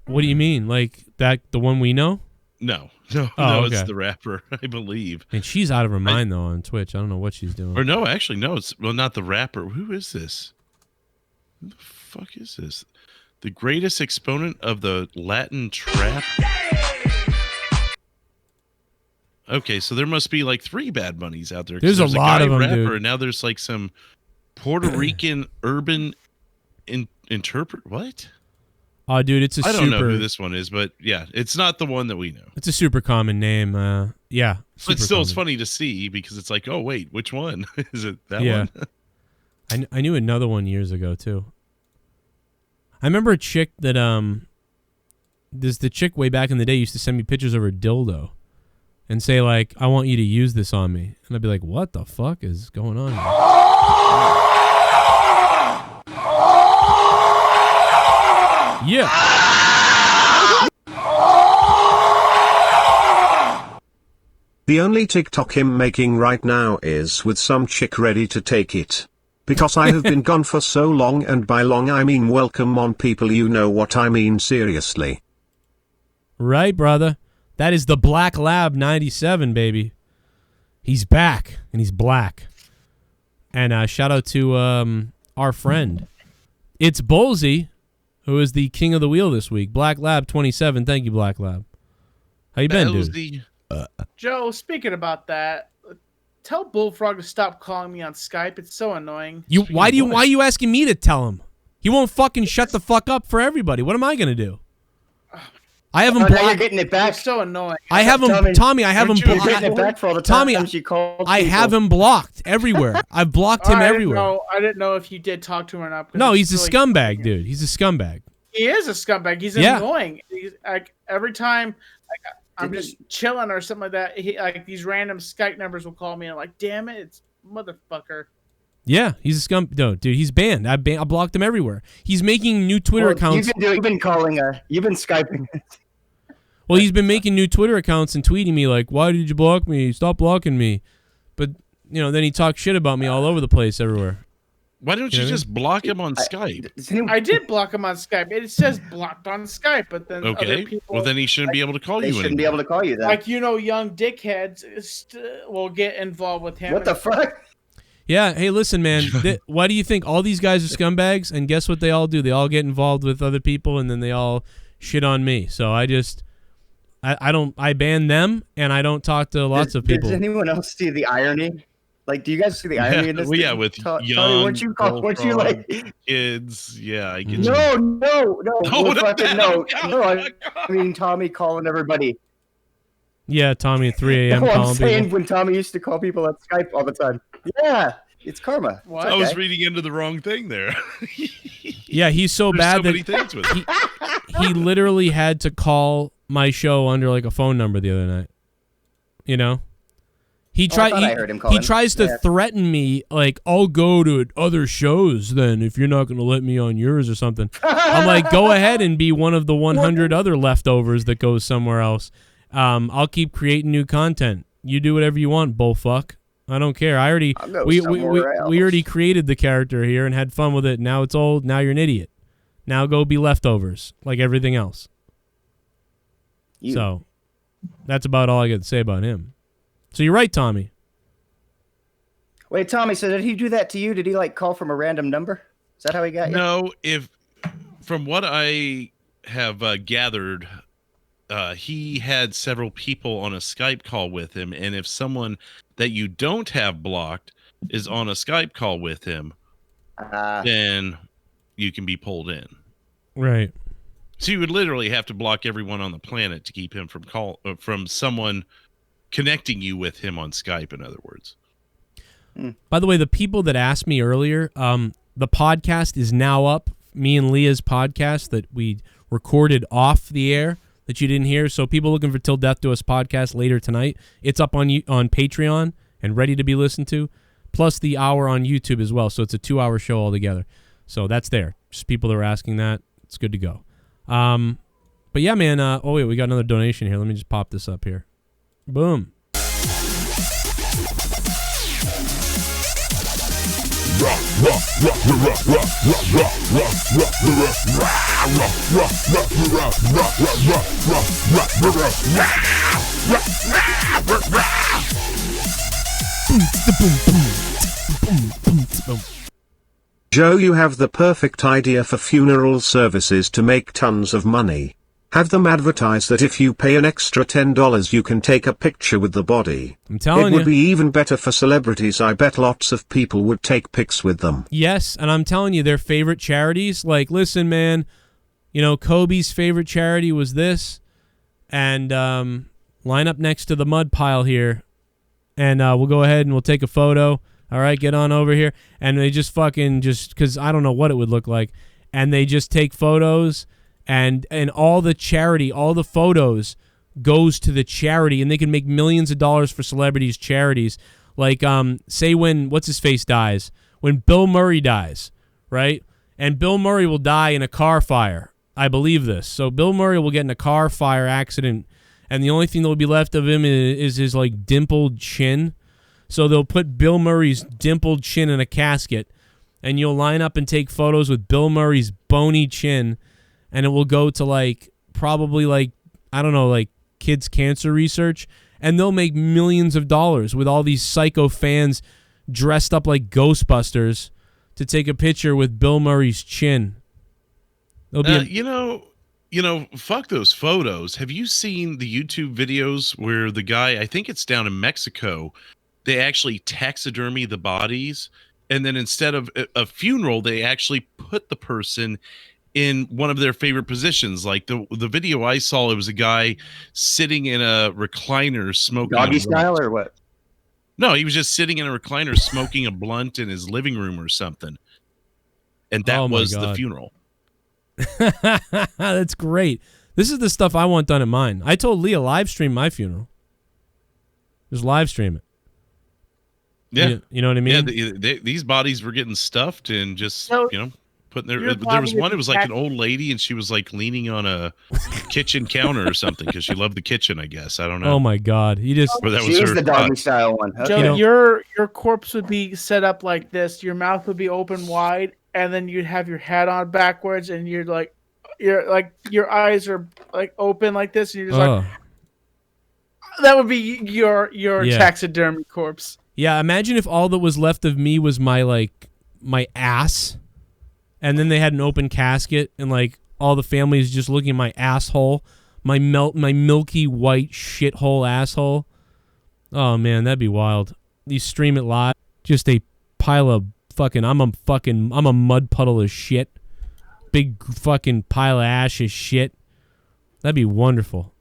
A: What do you mean? Like that, the one we know?
C: No,
A: okay.
C: It's the rapper, I believe.
A: And she's out of her mind, though, on Twitch. I don't know what she's doing.
C: Or no, actually, no, it's not the rapper. Who is this? Who the fuck is this? The greatest exponent of the Latin trap. Okay, so there must be like 3 Bad Bunnies out there.
A: There's a lot of them,
C: rapper,
A: dude.
C: And now there's like some Puerto Rican urban interpret. What?
A: Oh, dude, it's a
C: I don't know who this one is, but yeah, it's not the one that we know.
A: It's a super common name. Yeah.
C: But still, it's funny to see because it's like, oh, wait, which one? Is it that one?
A: I knew another one years ago, too. I remember a chick that, the chick way back in the day used to send me pictures of her dildo and say, like, I want you to use this on me. And I'd be like, what the fuck is going on here? Yeah.
E: The only TikTok him making right now is with some chick ready to take it. Because I have been gone for so long, and by long I mean welcome on, people, you know what I mean, seriously.
A: Right, brother. That is the Black Lab 97, baby. He's back, and he's black. And shout out to our friend. It's Bolsey, who is the king of the wheel this week. Black Lab 27. Thank you, Black Lab. How you been, dude?
B: Joe, speaking about that, tell Bullfrog to stop calling me on Skype. It's so annoying.
A: Why are you asking me to tell him? He won't fucking shut the fuck up for everybody. What am I gonna do? I have him blocked.
D: You're getting it back.
B: It's so annoying.
A: I have him, Tommy. I have him blocked.
D: You're getting it back for all the
A: Tommy,
D: times you called
A: I have him blocked everywhere. I've blocked him everywhere.
B: I didn't know if you did talk to him or not.
A: No, he's a scumbag, dude. He's a scumbag.
B: He is a scumbag. He's annoying. He's like every time I'm just chilling or something like that. Like these random Skype numbers will call me and I'm like, damn it, it's motherfucker.
A: Yeah, he's a no, dude. He's banned. I blocked him everywhere. He's making new Twitter accounts.
D: You've been calling. You've been Skyping.
A: Well, he's been making new Twitter accounts and tweeting me like, "Why did you block me? Stop blocking me." But then he talks shit about me all over the place, everywhere.
C: Why don't you just block him on Skype?
B: I did block him on Skype. It says blocked on Skype, but then other people,
C: well, then he shouldn't be able to call you.
D: They shouldn't be able to call you then.
B: Like young dickheads will get involved with him.
D: What the fuck?
A: Yeah. Hey, listen, man. Why do you think all these guys are scumbags? And guess what they all do? They all get involved with other people, and then they all shit on me. So I ban them, and I don't talk to lots of people.
D: Does anyone else see the irony? Like, do you guys see the irony in this?
C: Well, yeah, with young, weren't you like kids? Yeah, I get you.
D: No. I mean, Tommy calling everybody.
A: Yeah, Tommy at 3 a.m.
D: I'm saying when Tommy used to call people on Skype all the time. Yeah, it's karma.
B: What?
C: I was reading into the wrong thing there.
A: Yeah, he's so bad
C: that
A: he literally had to call my show under like a phone number the other night. He tries to threaten me like, I'll go to other shows then if you're not going to let me on yours or something. I'm like, go ahead and be one of the 100 other leftovers that goes somewhere else. I'll keep creating new content. You do whatever you want, bullfuck. I don't care. We already created the character here and had fun with it. Now it's old. Now you're an idiot. Now go be leftovers like everything else. So that's about all I got to say about him. So you're right, Tommy.
D: Wait, Tommy, so did he do that to you? Did he like call from a random number? Is that how he got you?
C: No, from what I have gathered, he had several people on a Skype call with him, and if someone that you don't have blocked is on a Skype call with him, then you can be pulled in.
A: Right.
C: So you would literally have to block everyone on the planet to keep him from someone connecting you with him on Skype, in other words.
A: By the way, the people that asked me earlier, the podcast is now up. Me and Leah's podcast that we recorded off the air that you didn't hear. So people looking for Till Death Do Us podcast later tonight, it's up on Patreon and ready to be listened to, plus the hour on YouTube as well. So it's a 2-hour show altogether. So that's there. Just people that were asking that. It's good to go. But yeah, man. Oh wait, we got another donation here. Let me just pop this up here. Boom.
E: Joe, you have the perfect idea for funeral services to make tons of money. Have them advertise that if you pay an extra $10 you can take a picture with the body.
A: I'm telling you.
E: It would be even better for celebrities. I bet lots of people would take pics with them.
A: Yes, and I'm telling you, their favorite charities, like, listen, man, you know, Kobe's favorite charity was this, and line up next to the mud pile here, and we'll go ahead and we'll take a photo. All right, get on over here. And they just because I don't know what it would look like, and they just take photos, and all the charity, all the photos goes to the charity, and they can make millions of dollars for celebrities' charities. Like, say when, what's-his-face dies, when Bill Murray dies, right? And Bill Murray will die in a car fire. I believe this. So Bill Murray will get in a car fire accident, and the only thing that will be left of him is his, like, dimpled chin. So they'll put Bill Murray's dimpled chin in a casket, and you'll line up and take photos with Bill Murray's bony chin, and it will go to, like, probably, like, I don't know, like, kids' cancer research, and they'll make millions of dollars with all these psycho fans dressed up like Ghostbusters to take a picture with Bill Murray's chin.
C: You know, fuck those photos. Have you seen the YouTube videos where the guy, I think it's down in Mexico, they actually taxidermy the bodies, and then instead of a funeral, they actually put the person in one of their favorite positions. Like the video I saw, it was a guy sitting in a recliner smoking
D: doggy style or what?
C: No, he was just sitting in a recliner smoking a blunt in his living room or something. And that was the funeral.
A: That's great. This is the stuff I want done at mine. I told Leah live stream my funeral. Just live stream it.
C: Yeah.
A: You know what I mean?
C: Yeah, these bodies were getting stuffed and just, putting there was one, it was like an old lady, and she was like leaning on a kitchen counter or something because she loved the kitchen, I guess. I don't know.
A: Oh my God.
D: She was the doggy style one.
B: Okay. Joe, your corpse would be set up like this. Your mouth would be open wide, and then you'd have your hat on backwards, and your eyes are like open like this, and you're just like, that would be your taxidermy corpse.
A: Yeah, imagine if all that was left of me was my ass, and then they had an open casket, and like all the family is just looking at my asshole, my milky white shithole asshole. Oh man, that'd be wild. You stream it live, just a pile of fucking. I'm a mud puddle of shit, big fucking pile of ash as shit. That'd be wonderful.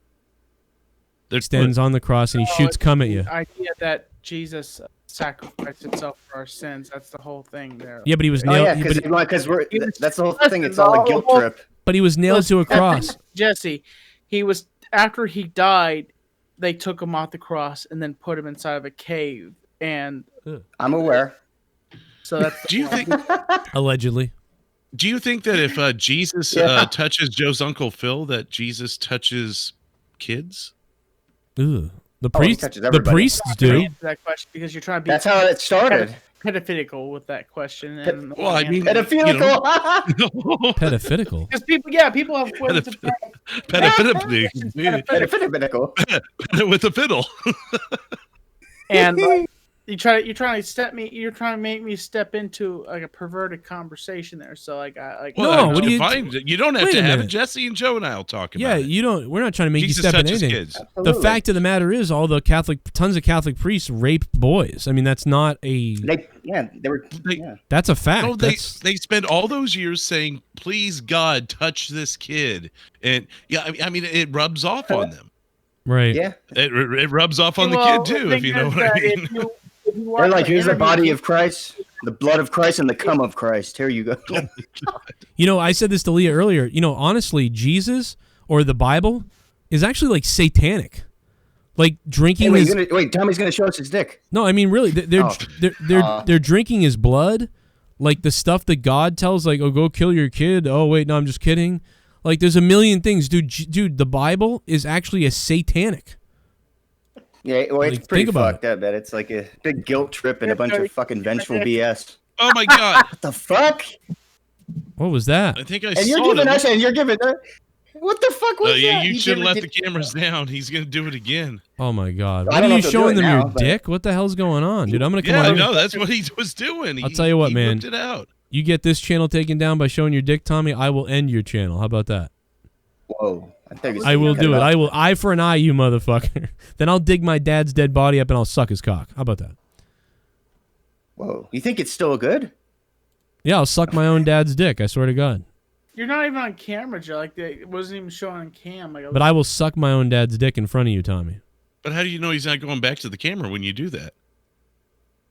A: Extends on the cross and he shoots cum at you.
B: The idea that Jesus sacrificed himself for our sins. That's the whole thing there.
A: Yeah, but he was nailed.
D: Oh, yeah, because that's the whole thing. It's all a guilt trip.
A: But he was nailed to a cross.
B: Jesse, after he died, they took him off the cross and then put him inside of a cave. And
D: I'm aware.
B: So that's.
C: Do you think?
A: Allegedly.
C: Do you think that if Jesus touches Joe's Uncle Phil, that Jesus touches kids?
A: Ugh. The priests do.
B: That question because you're trying to be.
D: That's how it started.
B: Pedophilical with that question. And
C: well, I mean,
D: pedophilical.
A: Pedophilical.
B: Because people have
C: pedophilical with a fiddle.
B: And you're trying to make me step into like a perverted conversation there. So what
C: do you don't have to have it. Jesse and Joe and I'll talk about it.
A: You don't. We're not trying to make
C: Jesus
A: you step in anything.
C: Kids.
A: The fact of the matter is, all the tons of Catholic priests rape boys. I mean, that's not a. That's a fact.
C: No, they spend all those years saying, "Please God, touch this kid," and I mean, it rubs off on them.
A: Right.
D: Yeah.
C: It rubs off on the kid too, if you know what I mean.
D: They're like, here's the body of Christ, the blood of Christ, and the cum of Christ. Here you go.
A: I said this to Leah earlier. Honestly, Jesus or the Bible is actually like satanic. Like drinking.
D: Tommy's gonna show us his dick.
A: No, I mean really, they're drinking his blood, like the stuff that God tells, like, oh, go kill your kid. Oh wait, no, I'm just kidding. Like there's a million things, dude. The Bible is actually a satanic.
D: Yeah, well, it's pretty fucked up. That it's like a big guilt trip and a bunch of fucking vengeful BS.
C: Oh my God!
D: What the fuck?
A: What was that?
C: I think I
D: saw
C: it.
D: And you're giving us. What the fuck was that?
C: You should have left the cameras down. He's gonna do it again.
A: Oh my God! What are you showing them your dick? What the hell's going on, dude? I'm gonna come on.
C: No, that's what he was doing.
A: I'll tell you what, man.
C: It out.
A: You get this channel taken down by showing your dick, Tommy, I will end your channel. How about that?
D: Whoa.
A: I will do it. I will eye for an eye, you motherfucker. Then I'll dig my dad's dead body up and I'll suck his cock. How about that?
D: Whoa. You think it's still good?
A: Yeah, I'll suck my own dad's dick. I swear to God.
B: You're not even on camera, Joe. Like it wasn't even showing on cam. Like,
A: But I will suck my own dad's dick in front of you, Tommy.
C: But how do you know he's not going back to the camera when you do that?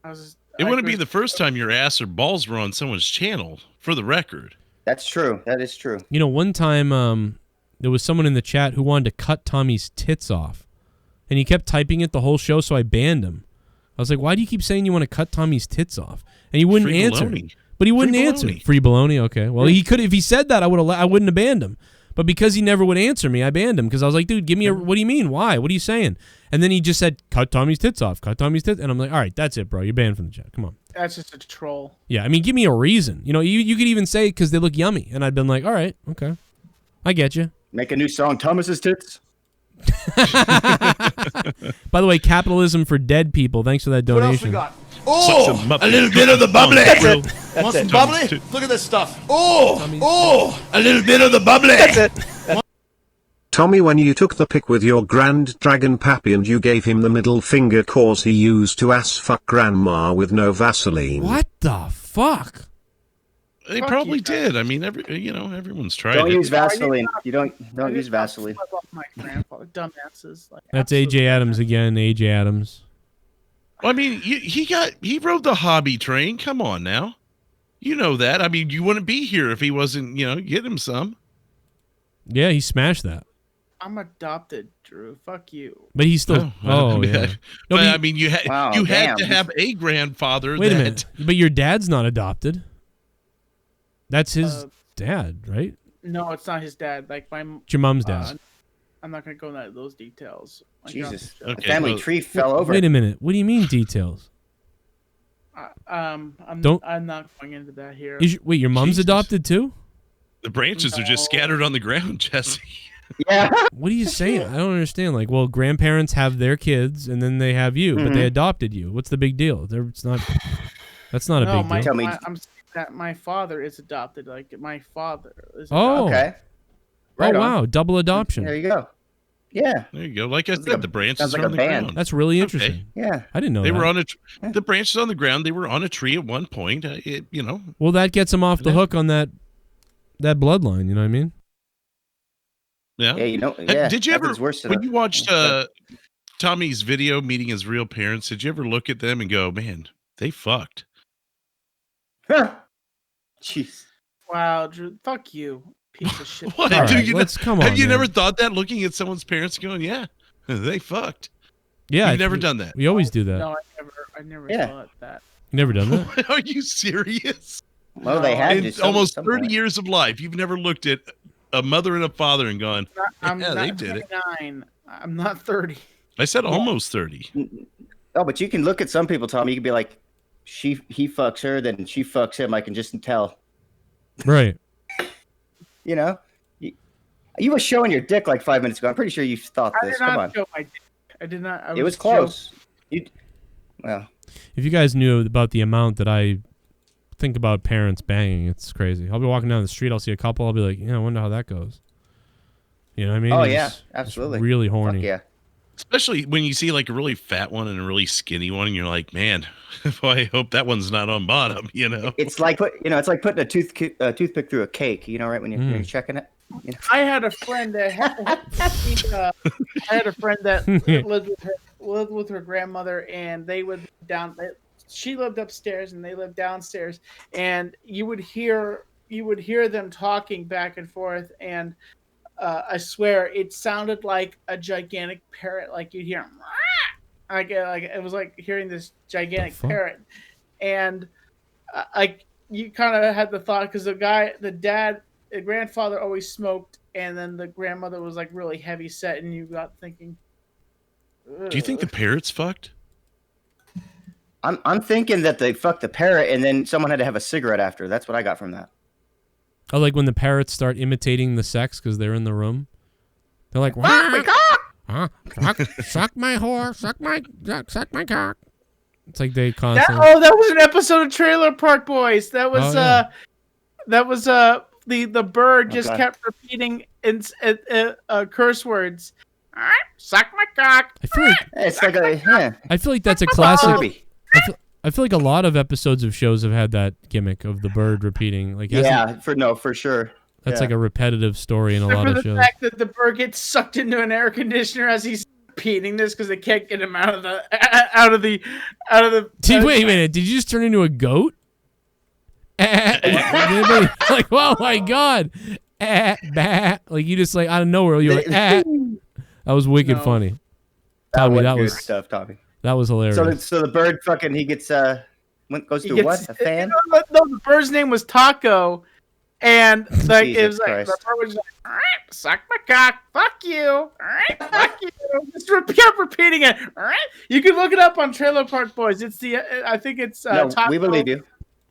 C: It
B: I
C: wouldn't be
B: was-
C: the first time your ass or balls were on someone's channel, for the record.
D: That's true. That is true.
A: You know, one time there was someone in the chat who wanted to cut Tommy's tits off. And he kept typing it the whole show, so I banned him. I was like, why do you keep saying you want to cut Tommy's tits off? And he wouldn't
C: Free
A: answer.
C: baloney.
A: But he wouldn't
C: Free
A: answer.
C: baloney.
A: Free baloney, okay. Well, he could if he said that, I wouldn't have banned him. But because he never would answer me, I banned him because I was like, dude, give me a what do you mean? Why? What are you saying? And then he just said, cut Tommy's tits off. Cut Tommy's tits. And I'm like, all right, that's it, bro. You're banned from the chat. Come on.
B: That's just a troll.
A: Yeah, I mean, give me a reason. You know, you could even say because they look yummy. And I'd been like, all right, okay. I get you.
D: Make a new song, Thomas's Tits.
A: By the way, capitalism for dead people. Thanks for that
F: What else we
A: donation.
F: got? Oh, a little bit of the bubbly. Want some bubbly? Look at this stuff. Oh, a little bit of the bubbly.
D: That's it.
E: Tommy, when you took the pic with your Grand Dragon Pappy and you gave him the middle finger cause he used to ass fuck grandma with no Vaseline.
A: What the fuck?
C: They probably did. I mean, everyone's tried
D: Don't
C: it.
D: use Vaseline. You don't use Vaseline.
B: Flip off my grandfather, dumbasses. Like,
A: That's
B: absolute
A: AJ Adams again. AJ Adams.
C: I mean, he rode the hobby train. Come on now. You know that. I mean, you wouldn't be here if he wasn't, get him some.
A: Yeah, he smashed that.
B: I'm adopted, Drew. Fuck you.
A: But he's still. Oh, yeah. No,
C: But
A: but
C: I mean, you had
D: Wow,
C: you had
D: damn.
C: to have a grandfather.
A: wait a minute. But your dad's not adopted. That's his dad, right?
B: No, it's not his dad. Like
A: It's your mom's dad.
B: I'm not gonna go into those details. Like,
D: Jesus.
C: Okay,
D: the family
C: well-
D: tree fell over.
A: Wait a minute. What do you mean details?
B: I'm
A: Don't-
B: not going into that here.
A: Wait, your mom's
C: Jesus.
A: adopted too?
C: The branches are just scattered on the ground, Jesse.
D: Yeah.
A: What are you saying? I don't understand. Like, well, grandparents have their kids, and then they have you, but they adopted you. What's the big deal? It's not. That's not a
B: No,
A: big deal.
B: I'm saying that my father is adopted. Like my father is.
A: Oh.
D: Okay. Right
A: oh
D: on.
A: wow, double adoption.
D: There you go. Yeah.
C: There you go. Like I
D: Sounds
C: said,
D: like a-
C: the branches
D: sounds like
C: are
D: a
C: on the
D: band.
C: ground.
A: That's really interesting.
D: Yeah.
A: I didn't know
C: They
A: that.
C: were on the branches on the ground. They were on a tree at one point.
A: Well, that gets him off the hook on that bloodline. You know what I mean?
C: Yeah.
D: Yeah. Yeah.
C: Did you ever,
D: nothing's worse than
C: when
D: a-
C: you watched Tommy's video meeting his real parents, did you ever look at them and go, man, they fucked?
D: Jeez.
B: Wow, Drew. Fuck you, piece of shit.
C: What?
A: All
C: Do
A: right,
C: you
A: let's come
C: have
A: on,
C: you
A: man.
C: never thought that looking at someone's parents going, yeah, they fucked?
A: Yeah,
C: You've never done that.
A: We always do that.
B: No, I never
D: Yeah.
B: thought that.
A: You never done that?
C: Are you serious?
D: Well, they had
C: In
D: to.
C: almost
D: some
C: 30
D: point.
C: years of life, you've never looked at a mother and a father and gone,
B: I'm
C: yeah,
B: not
C: they did it.
B: 29. I'm not 30.
C: I said almost 30.
D: Oh, but you can look at some people, Tommy. You can be like, he fucks her, then she fucks him. I can just tell.
A: Right.
D: You know, you were showing your dick like 5 minutes ago. I'm pretty sure you thought
B: I
D: this.
B: did
D: Come
B: not
D: on,
B: show my dick. I did not. I
D: it was close. Well,
A: If you guys knew about the amount that I think about parents banging, it's crazy. I'll be walking down the street, I'll see a couple, I'll be like, I wonder how that goes. You know what I mean?
D: oh
A: It's
D: yeah,
A: just
D: absolutely.
A: really
D: Fuck
A: horny.
D: yeah.
C: Especially when you see like a really fat one and a really skinny one, and you're like, man, boy, I hope that one's not on bottom,
D: It's like it's like putting a toothpick through a cake. You know, right when you're checking it. You know?
B: I had a friend that lived with her grandmother, and they would she lived upstairs and they lived downstairs, and you would hear them talking back and forth, and I swear it sounded like a gigantic parrot. Like you'd hear like it was like hearing this gigantic parrot, and you kind of had the thought because the grandfather always smoked, and then the grandmother was like really heavy set, and you got thinking.
C: Do you think the parrot's fucked?
D: I'm thinking that they fucked the parrot, and then someone had to have a cigarette after. That's what I got from that.
A: Oh, like when the parrots start imitating the sex because they're in the room. They're like, suck my whore, suck my cock. It's like they constantly.
B: That was an episode of Trailer Park Boys. That was the bird just kept repeating curse words. Suck my cock.
A: I feel like
D: It's like a
A: I feel like that's a classic. I feel like a lot of episodes of shows have had that gimmick of the bird repeating. Like
D: for sure.
A: That's like a repetitive story in a lot of shows.
B: The fact that the bird gets sucked into an air conditioner as he's repeating this because they can't get him out of the.
A: Wait a minute! Did you just turn into a goat? Like, oh my god! Like you just like out of nowhere you're like, that was wicked funny. Tommy, that was
D: good stuff, Tommy.
A: That was hilarious.
D: So the bird fucking goes to what? A fan?
B: No, the bird's name was Taco. And like it was like the bird was like, all right, suck my cock, fuck you, all right, fuck you. Just kept repeating it. All right, you can look it up on Trailer Park Boys. It's I think it's Taco.
D: We believe you.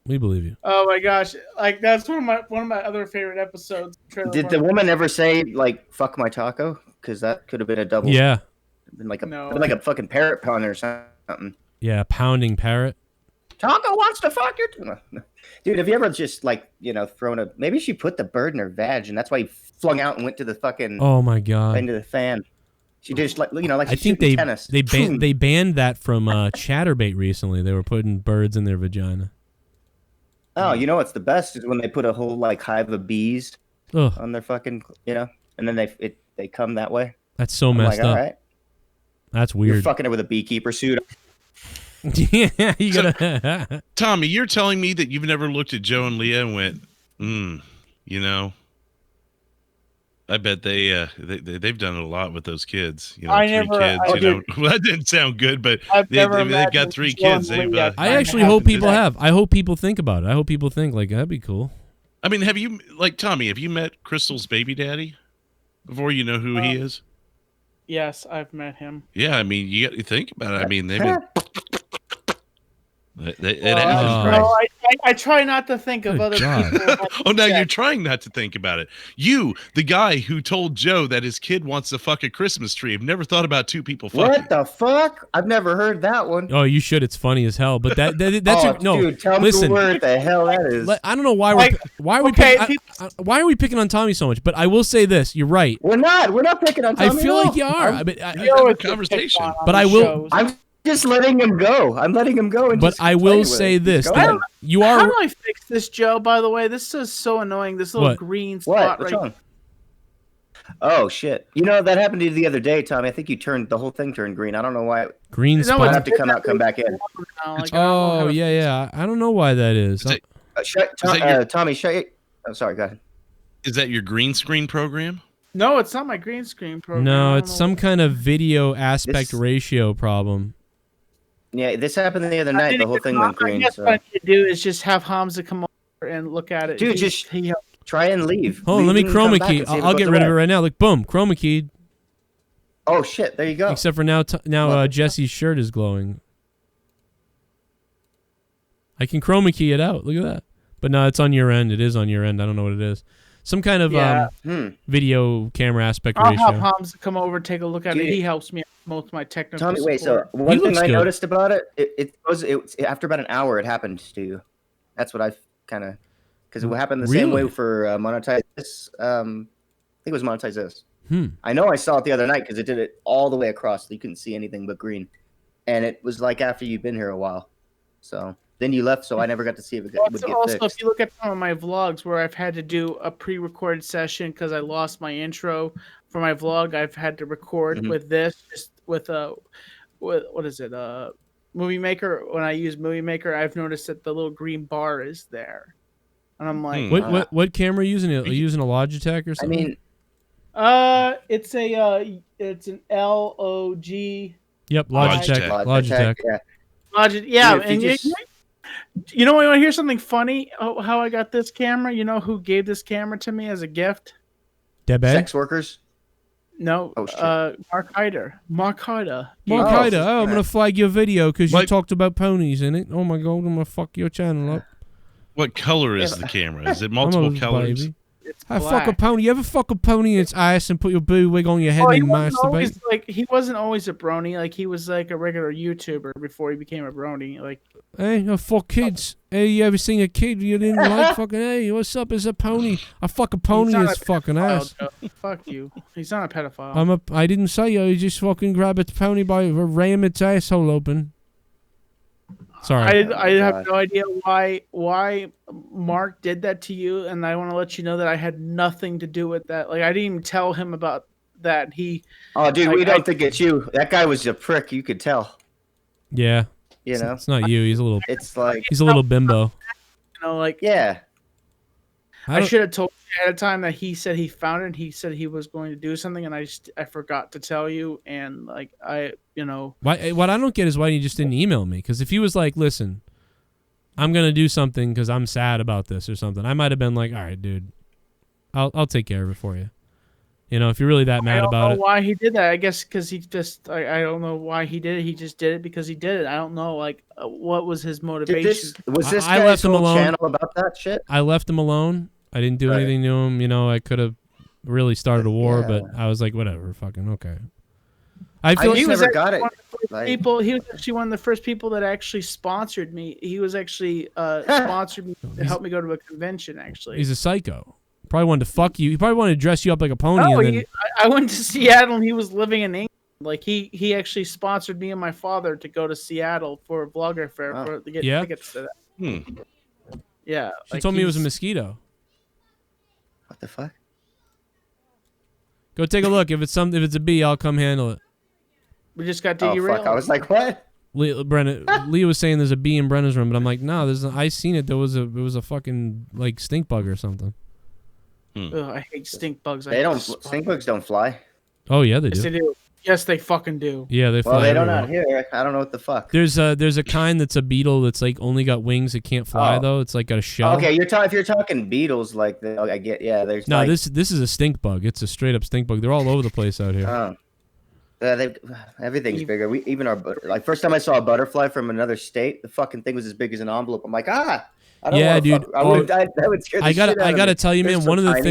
A: We believe you.
B: Oh my gosh, like that's one of my other favorite episodes.
D: Did the woman ever say like "fuck my taco"? Because that could have been a double.
A: Yeah.
D: Been like a fucking parrot pun or something.
A: Yeah, pounding parrot.
D: Taco wants to fuck your. Dude, have you ever just like thrown a? Maybe she put the bird in her vag, and that's why he flung out and went to the fucking.
A: Oh my god!
D: Into the fan. She just like
A: I think
D: tennis.
A: they banned that from Chatterbait recently. They were putting birds in their vagina.
D: Oh, you know what's the best is when they put a whole like hive of bees on their fucking and then they come that way.
A: That's so messed up. All right. That's weird.
D: You're fucking it with a beekeeper suit.
A: Yeah, you gotta.
C: Tommy, you're telling me that you've never looked at Joe and Leah and went, I bet they've done a lot with those kids.
B: I
C: 3
B: never,
C: kids. Well, that didn't sound good, but they've got 3 kids.
A: I actually hope people have. I hope people think about it. I hope people think like that'd be cool.
C: I mean, Tommy? Have you met Crystal's baby daddy before? You know who he is?
B: Yes, I've met him.
C: Yeah, I mean, you got to think about it. I mean, they've been.
B: I try not to think of other people.
C: Oh, now you're trying not to think about it. You, the guy who told Joe that his kid wants to fuck a Christmas tree, have never thought about 2 people fucking.
D: What the fuck? I've never heard that one.
A: Oh, you should. It's funny as hell. But that's
D: dude, tell me what the hell that is.
A: I don't know why why are we picking on Tommy so much? But I will say this: you're right.
D: We're not picking on Tommy.
A: I feel like you are.
C: I conversation.
A: But I will.
D: I'm just letting him go. I'm letting him go.
A: But I will say this: you are.
B: How do I fix this, Joe? By the way, this is so annoying. This little green spot
D: What's wrong? Oh shit! That happened to you the other day, Tommy. I think the whole thing turned green. I don't know why.
A: Green spot.
D: I have to come back in.
A: Yeah. I don't know why that is.
D: Tommy, shut it. I'm sorry. Go ahead.
C: Is that your green screen program?
B: No, it's not my green screen program.
A: No, it's some kind of video aspect ratio problem.
D: Yeah, this happened the other night. The whole thing went green.
B: I guess what I need to do is just have Hamza come over and look at it.
D: Dude, just try and leave.
A: Hold on, let me chroma key. I'll get rid of it right now. Like, boom, chroma keyed.
D: Oh shit! There you go.
A: Except for now Jesse's shirt is glowing. I can chroma key it out. Look at that. But no, it's on your end. It is on your end. I don't know what it is. Some kind of video camera aspect ratio.
B: I'll have Hamza come over and take a look at it. He helps me out with most of my technical
D: Tommy, wait.
B: support.
D: So one thing I noticed about it, it was after about an hour it happened to you. That's what I kind of because it happened the same way for Monetize This. I think it was Monetize This. I know I saw it the other night because it did it all the way across. So you couldn't see anything but green, and it was like after you've been here a while. So. Then you left, so I never got to see if it would get
B: also,
D: fixed.
B: if you look at some of my vlogs where I've had to do a pre-recorded session because I lost my intro for my vlog, I've had to record with this, just with what is it, Movie Maker. When I use Movie Maker, I've noticed that the little green bar is there, and I'm like,
A: what camera are you using? Are you using a Logitech or something?
B: I mean, it's an LOG.
A: Yep, Logitech.
B: Yeah. And you know, you want to hear something funny? Oh, how I got this camera? You know who gave this camera to me as a gift?
A: Debe?
D: Sex workers?
B: No. Mark Hyder.
A: Mark Hyder. Oh, I'm going to flag your video because you talked about ponies in it. Oh, my God. I'm going to fuck your channel up.
C: What color is the camera? Is it multiple colors?
B: Baby. It's
A: I
B: black.
A: fuck a pony. You ever fuck a pony in its ass and put your boo wig on your head and masturbate?
B: He wasn't always a brony. Like he was like a regular YouTuber before he became a brony. Like,
A: hey, I fuck kids. Hey, you ever seen a kid you didn't like? Fucking, hey, what's up? It's a pony. I fuck a pony in its fucking ass.
B: Fuck you. He's not a pedophile.
A: I didn't say you just fucking grab a pony by ram its asshole open. Sorry.
B: I have no idea why Mark did that to you, and I want to let you know that I had nothing to do with that. Like I didn't even tell him about that.
D: Oh, dude, we don't think it's you. That guy was a prick. You could tell.
A: Yeah.
D: You know,
A: it's not you. He's a little.
D: It's like
A: he's a little bimbo.
B: You know, like
D: yeah.
B: I should have told you ahead of time that he said he found it. And he said he was going to do something, and I forgot to tell you. And like
A: what I don't get is why you just didn't email me. Because if he was like, listen, I'm gonna do something because I'm sad about this or something, I might have been like, all right, dude, I'll take care of it for you. You know, if you're really that mad about it.
B: I don't know why he did that. I guess because he just I don't know why he did it. He just did it because he did it. I don't know like what was his motivation.
D: Was this guy's whole channel about that shit?
A: I left him alone. I didn't do anything to him. You know, I could have really started a war, but I was like, whatever, fucking okay. I feel
B: he was
D: never got it.
B: People, he was actually one of the first people that actually sponsored me. He was actually sponsored me to help me go to a convention. Actually,
A: he's a psycho. Probably wanted to fuck you. He probably wanted to dress you up like a pony.
B: No,
A: and then...
B: I went to Seattle and he was living in England. Like he actually sponsored me and my father to go to Seattle for a vlogger fair to get tickets to that. Yeah,
A: she told me it was a mosquito.
D: What the fuck?
A: Go take a look. If it's a bee, I'll come handle it.
B: We just got
D: derailed. Oh fuck! I was like, what?
A: Leah was saying there's a bee in Brenna's room, but I'm like, no, I seen it. It was a fucking like stink bug or something.
B: Ugh, I hate stink bugs.
D: Stink bugs don't fly.
A: Oh yeah, they do.
B: Yes, they do. Yes, they fucking do.
A: Yeah, they fly.
D: Well, they don't out here. I don't know what the fuck.
A: There's a kind that's a beetle that's like only got wings. It can't fly though. It's like got a shell.
D: Okay, if you're talking beetles, like I get There's
A: no. This is a stink bug. It's a straight up stink bug. They're all over the place out here.
D: Everything's bigger. Even our first time I saw a butterfly from another state, the fucking thing was as big as an envelope. I'm like, I don't
A: dude.
D: That would scare the shit out of me.
A: I gotta tell you, man. One of the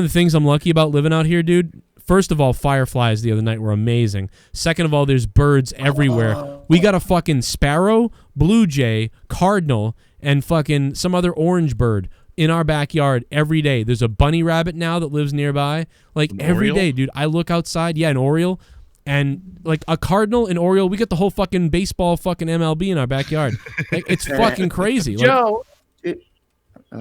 A: things I'm lucky about living out here, dude. First of all, fireflies the other night were amazing. Second of all, there's birds everywhere. We got a fucking sparrow, blue jay, cardinal, and fucking some other orange bird in our backyard every day. There's a bunny rabbit now that lives nearby. Like every day, dude. I look outside, an oriole, and like a cardinal, an oriole. We got the whole fucking baseball fucking MLB in our backyard. Like it's fucking crazy.
B: Joe,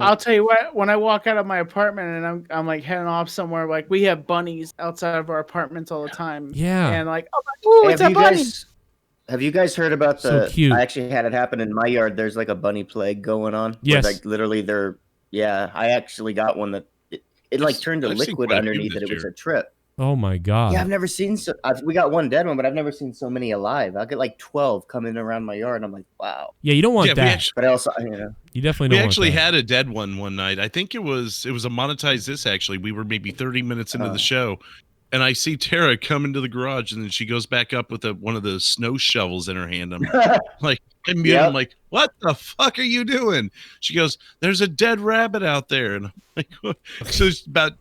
B: I'll tell you what. When I walk out of my apartment and I'm like heading off somewhere, like we have bunnies outside of our apartments all the time.
A: Yeah.
B: And like, oh, it's a bunny.
D: Have you guys heard about
A: so cute.
D: I actually had it happen in my yard. There's like a bunny plague going on.
A: Yes.
D: Like literally I actually got one that it like turned to liquid underneath it. It was a trip.
A: Oh my god.
D: Yeah, I've never seen we got one dead one, but I've never seen so many alive. I'll get like 12 coming around my yard and I'm like, wow.
A: Yeah, you don't want that.
D: But also,
A: you definitely don't
C: we
A: want
C: actually
A: that.
C: had a dead one night. I think it was a monetized this actually. We were maybe 30 minutes into the show. And I see Tara come into the garage, and then she goes back up with one of the snow shovels in her hand. I'm like, I'm like, what the fuck are you doing? She goes, there's a dead rabbit out there. And I'm like, what? So it's about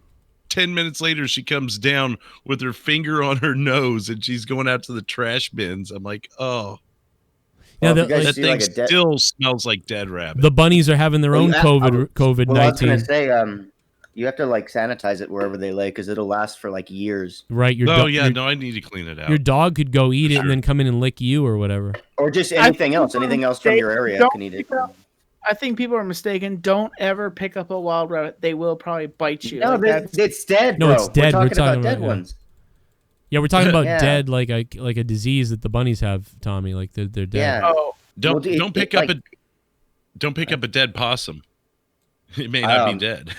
C: 10 minutes later, she comes down with her finger on her nose, and she's going out to the trash bins. I'm like, oh.
A: Yeah,
C: that thing still smells like dead rabbit.
A: The bunnies are having their own COVID-19.
D: Well, I was going to say, you have to like sanitize it wherever they lay because it'll last for like years.
A: Right.
C: I need to clean it out.
A: Your dog could go eat it and then come in and lick you or whatever.
D: Or just anything else. Anything else from your area can eat it.
B: I think people are mistaken. Don't ever pick up a wild rabbit. They will probably bite you.
D: No, it's dead, bro.
A: No, it's dead.
D: We're talking about dead ones.
A: Yeah, we're talking about dead like a disease that the bunnies have, Tommy. Like they're dead.
D: Yeah.
B: Oh.
C: Don't pick up a dead possum. It may not be dead.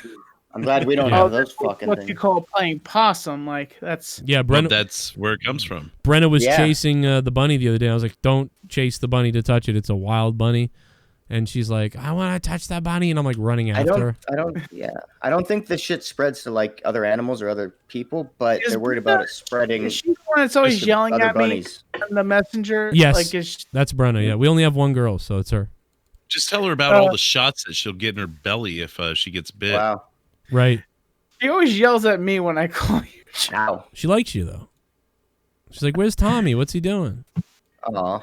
D: I'm glad we don't have those fucking
B: what
D: things.
B: You call playing possum, like that's
A: Brenna.
C: That's where it comes from.
A: Brenna was chasing the bunny the other day. I was like, "Don't chase the bunny to touch it. It's a wild bunny." And she's like, "I want to touch that bunny," and I'm like running after her.
D: I don't think this shit spreads to like other animals or other people, but they're worried about it spreading.
B: Is she the one that's always yelling at
D: bunnies.
B: me on the messenger?
A: Yes, that's Brenna. Yeah, we only have one girl, so it's her.
C: Just tell her about all the shots that she'll get in her belly if she gets bit.
D: Wow.
A: Right.
B: She always yells at me when I call you
D: Chow.
A: She likes you though. She's like, "Where's Tommy? What's he doing?"
D: Aw.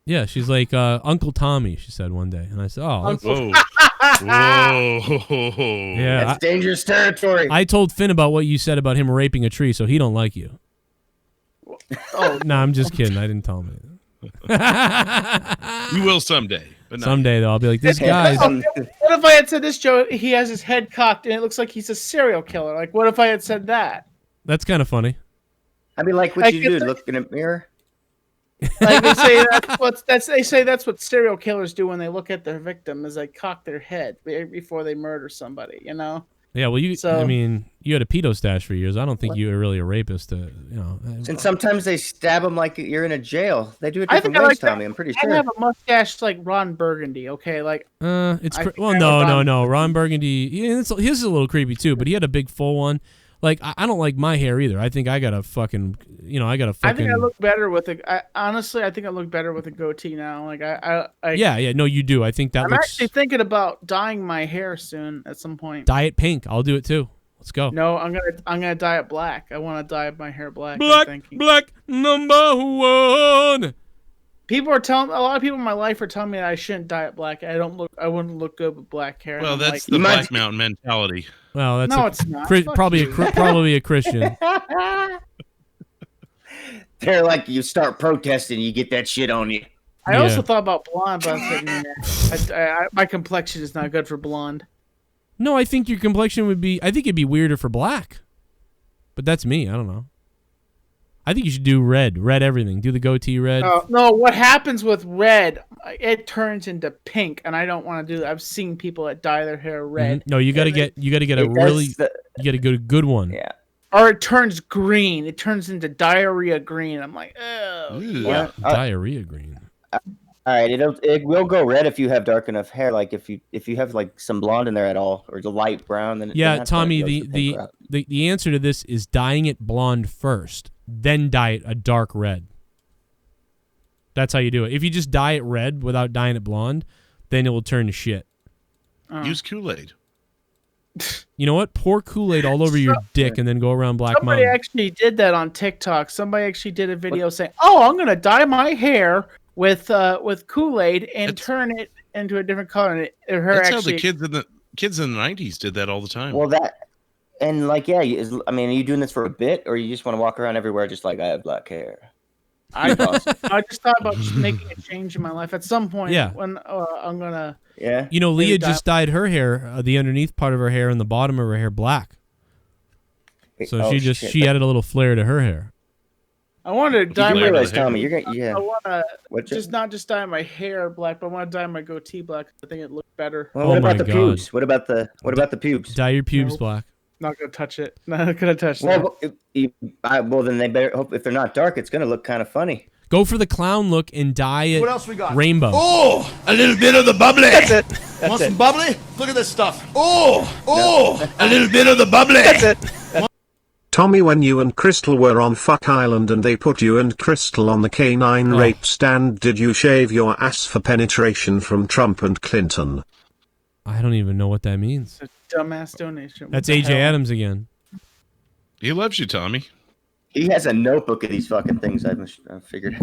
A: Yeah, she's like, "Uncle Tommy," she said one day, and I said, "Oh, that's,
C: Whoa. Whoa.
A: yeah."
D: That's dangerous territory.
A: I told Finn about what you said about him raping a tree, so he don't like you.
B: Oh
A: No, I'm just kidding. I didn't tell him anything.
C: You will someday. But not
A: Someday though, I'll be like, "This guy's."
B: What if I had said this, Joe? He has his head cocked and it looks like he's a serial killer. Like, what if I had said that?
A: That's kind of funny.
D: I mean, like, what
B: Like,
D: you
B: if
D: do?
B: they-
D: Look in a mirror?
B: Like they say that's what serial killers do when they look at their victim is they cock their head before they murder somebody. You know.
A: Yeah, well,
B: So-
A: I mean, you had a pedo stash for years. I don't think you were really a rapist.
D: And sometimes they stab them like you're in a jail. They do it
B: I
D: different
B: think I
D: ways,
B: like
D: Tommy. I'm pretty
B: I
D: sure.
B: have a mustache like Ron Burgundy. Okay, like
A: It's
B: I think
A: well,
B: I
A: no,
B: have
A: no,
B: Ron-
A: no. Ron Burgundy, his is a little creepy too, but he had a big full one. Like I don't like my hair either. I think I got a fucking, I got a fucking.
B: I think I look better with honestly, I think I look better with a goatee now. Like I
A: Yeah, no, you do. I think that
B: I'm
A: looks.
B: actually thinking about dyeing my hair soon at some point.
A: Dye it pink. I'll do it too. Let's go.
B: No, I'm gonna dye it black. I want to dye my hair black. I'm thinking.
A: Black number one.
B: People are telling a lot of people in my life are telling me that I shouldn't dye it black. I wouldn't look good with black hair.
C: Well,
B: And
C: that's
B: I'm
C: the
B: like,
C: Black Mountain mentality.
A: Well, that's
B: No, it's not. Fuck
A: probably
B: you.
A: probably a Christian.
D: They're like, you start protesting, you get that shit on you.
B: I
A: Yeah.
B: also thought about blonde, but I said, nah. My complexion is not good for blonde.
A: No, I think your complexion would be. I think it'd be weirder for black. But that's me. I don't know. I think you should do red everything. Do the goatee red.
B: No, what happens with red? It turns into pink, and I don't want to do that. I've seen people that dye their hair red,
A: No, you got to get a really you got to go to good one.
D: Yeah.
B: or it turns green. It turns into diarrhea green. I'm like, oh,
D: Yeah.
A: Diarrhea green.
D: All right, it will go red if you have dark enough hair. Like if you have like some blonde in there at all, or the light brown. Then
A: Yeah,
D: that's when
A: Tommy,
D: it goes the pink route.
A: the answer to this is dyeing it blonde first, then dye it a dark red. That's how you do it. If you just dye it red without dyeing it blonde, then it will turn to shit.
C: Use Kool-Aid.
A: You know what? Pour Kool-Aid all over your dick and then go around Black
B: somebody
A: Mountain.
B: actually did that on TikTok. Somebody actually did a video saying, "Oh, I'm gonna dye my hair with Kool-Aid and turn it into a different color." And
C: That's how the kids in the 90s did that all the time.
D: Well, and like, yeah, I mean, are you doing this for a bit, or you just want to walk around everywhere just like I have black hair?
B: I just thought about just making a change in my life at some point.
A: Yeah.
B: When I'm gonna.
D: Yeah.
A: You know,
B: Maybe
A: Leah
B: dye-
A: just dyed her hair, the underneath part of her hair and the bottom of her hair black. So
D: Oh, shit.
A: she added a little flare to her hair.
B: I wanted to
D: You
B: dye
D: do
B: my.
D: realize,
C: hair.
D: Tommy, you're gonna
B: I want to
D: What's
B: just not just dye my hair black, but I want to dye my goatee black. I think it looked better.
D: Well,
A: Oh
D: what
A: my
D: about the
A: God.
D: pubes? What about the pubes?
A: Dye your pubes
B: Nope.
A: black.
B: Not gonna touch it. Not gonna touch that.
D: Well, then they better hope if they're not dark, it's gonna look kind of funny.
A: Go for the clown look and dye it
F: What else we got?
A: rainbow.
F: Oh, a little bit of the bubbly. That's it. Want some bubbly? Look at this stuff. Oh, a little bit of the bubbly. That's it.
E: Tommy, when you and Crystal were on Fuck Island and they put you and Crystal on the K9
A: Oh.
E: rape stand, did you shave your ass for penetration from Trump and Clinton?
A: I don't even know what that means.
B: Dumbass donation. What
A: That's
B: the
A: AJ
B: hell?
A: Adams again.
C: He loves you, Tommy.
D: He has a notebook of these fucking things. I've figured.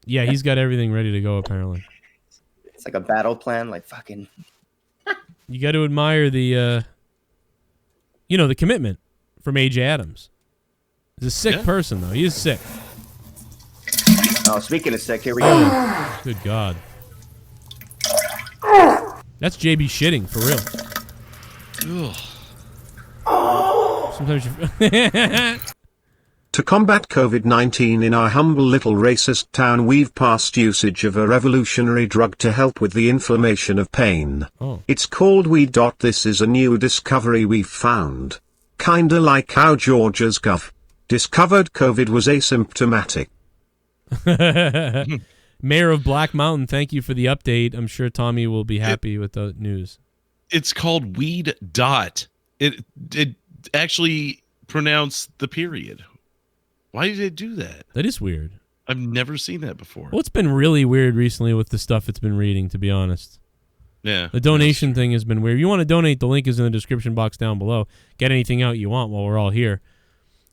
A: Yeah, he's got everything ready to go apparently.
D: It's like a battle plan. Like fucking.
A: You got to admire the the commitment from AJ Adams. He's a sick person though. He is sick.
D: Oh, speaking of sick, here we go.
A: Good God. That's JB shitting for real.
C: Ugh.
A: Sometimes you.
E: To combat COVID-19 in our humble little racist town, we've passed usage of a revolutionary drug to help with the inflammation of pain.
A: Oh.
E: It's called weed. This is a new discovery we've found. Kinda like how Georgia's gov. discovered COVID was asymptomatic.
A: Mayor of Black Mountain, thank you for the update. I'm sure Tommy will be happy with the news.
C: It's called weed dot. It actually pronounced the period. Why did it do that?
A: That is weird.
C: I've never seen that before.
A: Well, it's been really weird recently with the stuff it's been reading, to be honest.
C: Yeah.
A: The donation thing has been weird. If you want to donate, the link is in the description box down below. Get anything out you want while we're all here.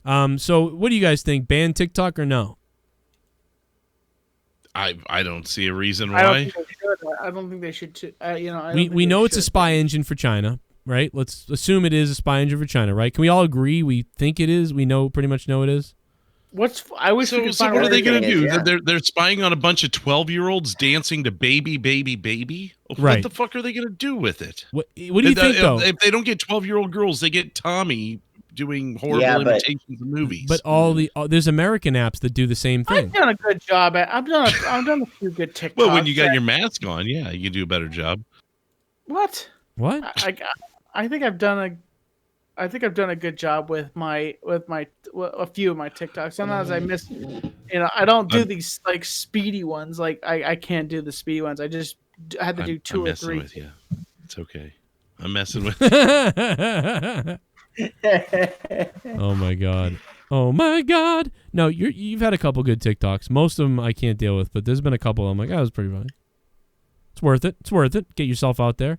A: So what do you guys think? Ban TikTok or no?
C: I don't see a reason why.
B: I don't think they should.
A: We know it's a spy engine for China, right? Let's assume it is a spy engine for China, right? Can we all agree we think it is? We pretty much know it is?
B: I wish we could
C: so
B: find
C: what are they going to do?
D: Yeah.
C: They're spying on a bunch of 12-year-olds dancing to Baby, Baby, Baby?
A: Right.
C: What the fuck are they going to do with it?
A: What do you think, though?
C: If they don't get 12-year-old girls, they get Tommy doing horrible imitations of movies.
A: But there's American apps that do the same thing.
B: I've done a good job at. I've done a few good TikToks.
C: Well, when you got your mask on, yeah, you do a better job.
B: What? I think I've done a good job with a few of my TikToks. Sometimes I miss, I don't do these like speedy ones. Like I can't do the speedy ones. I had to do two or three.
C: With you. It's okay. I'm messing with
A: Oh my god. Oh my god. No, you've had a couple good TikToks. Most of them I can't deal with, but there's been a couple I'm like, that was pretty funny. It's worth it. It's worth it. Get yourself out there.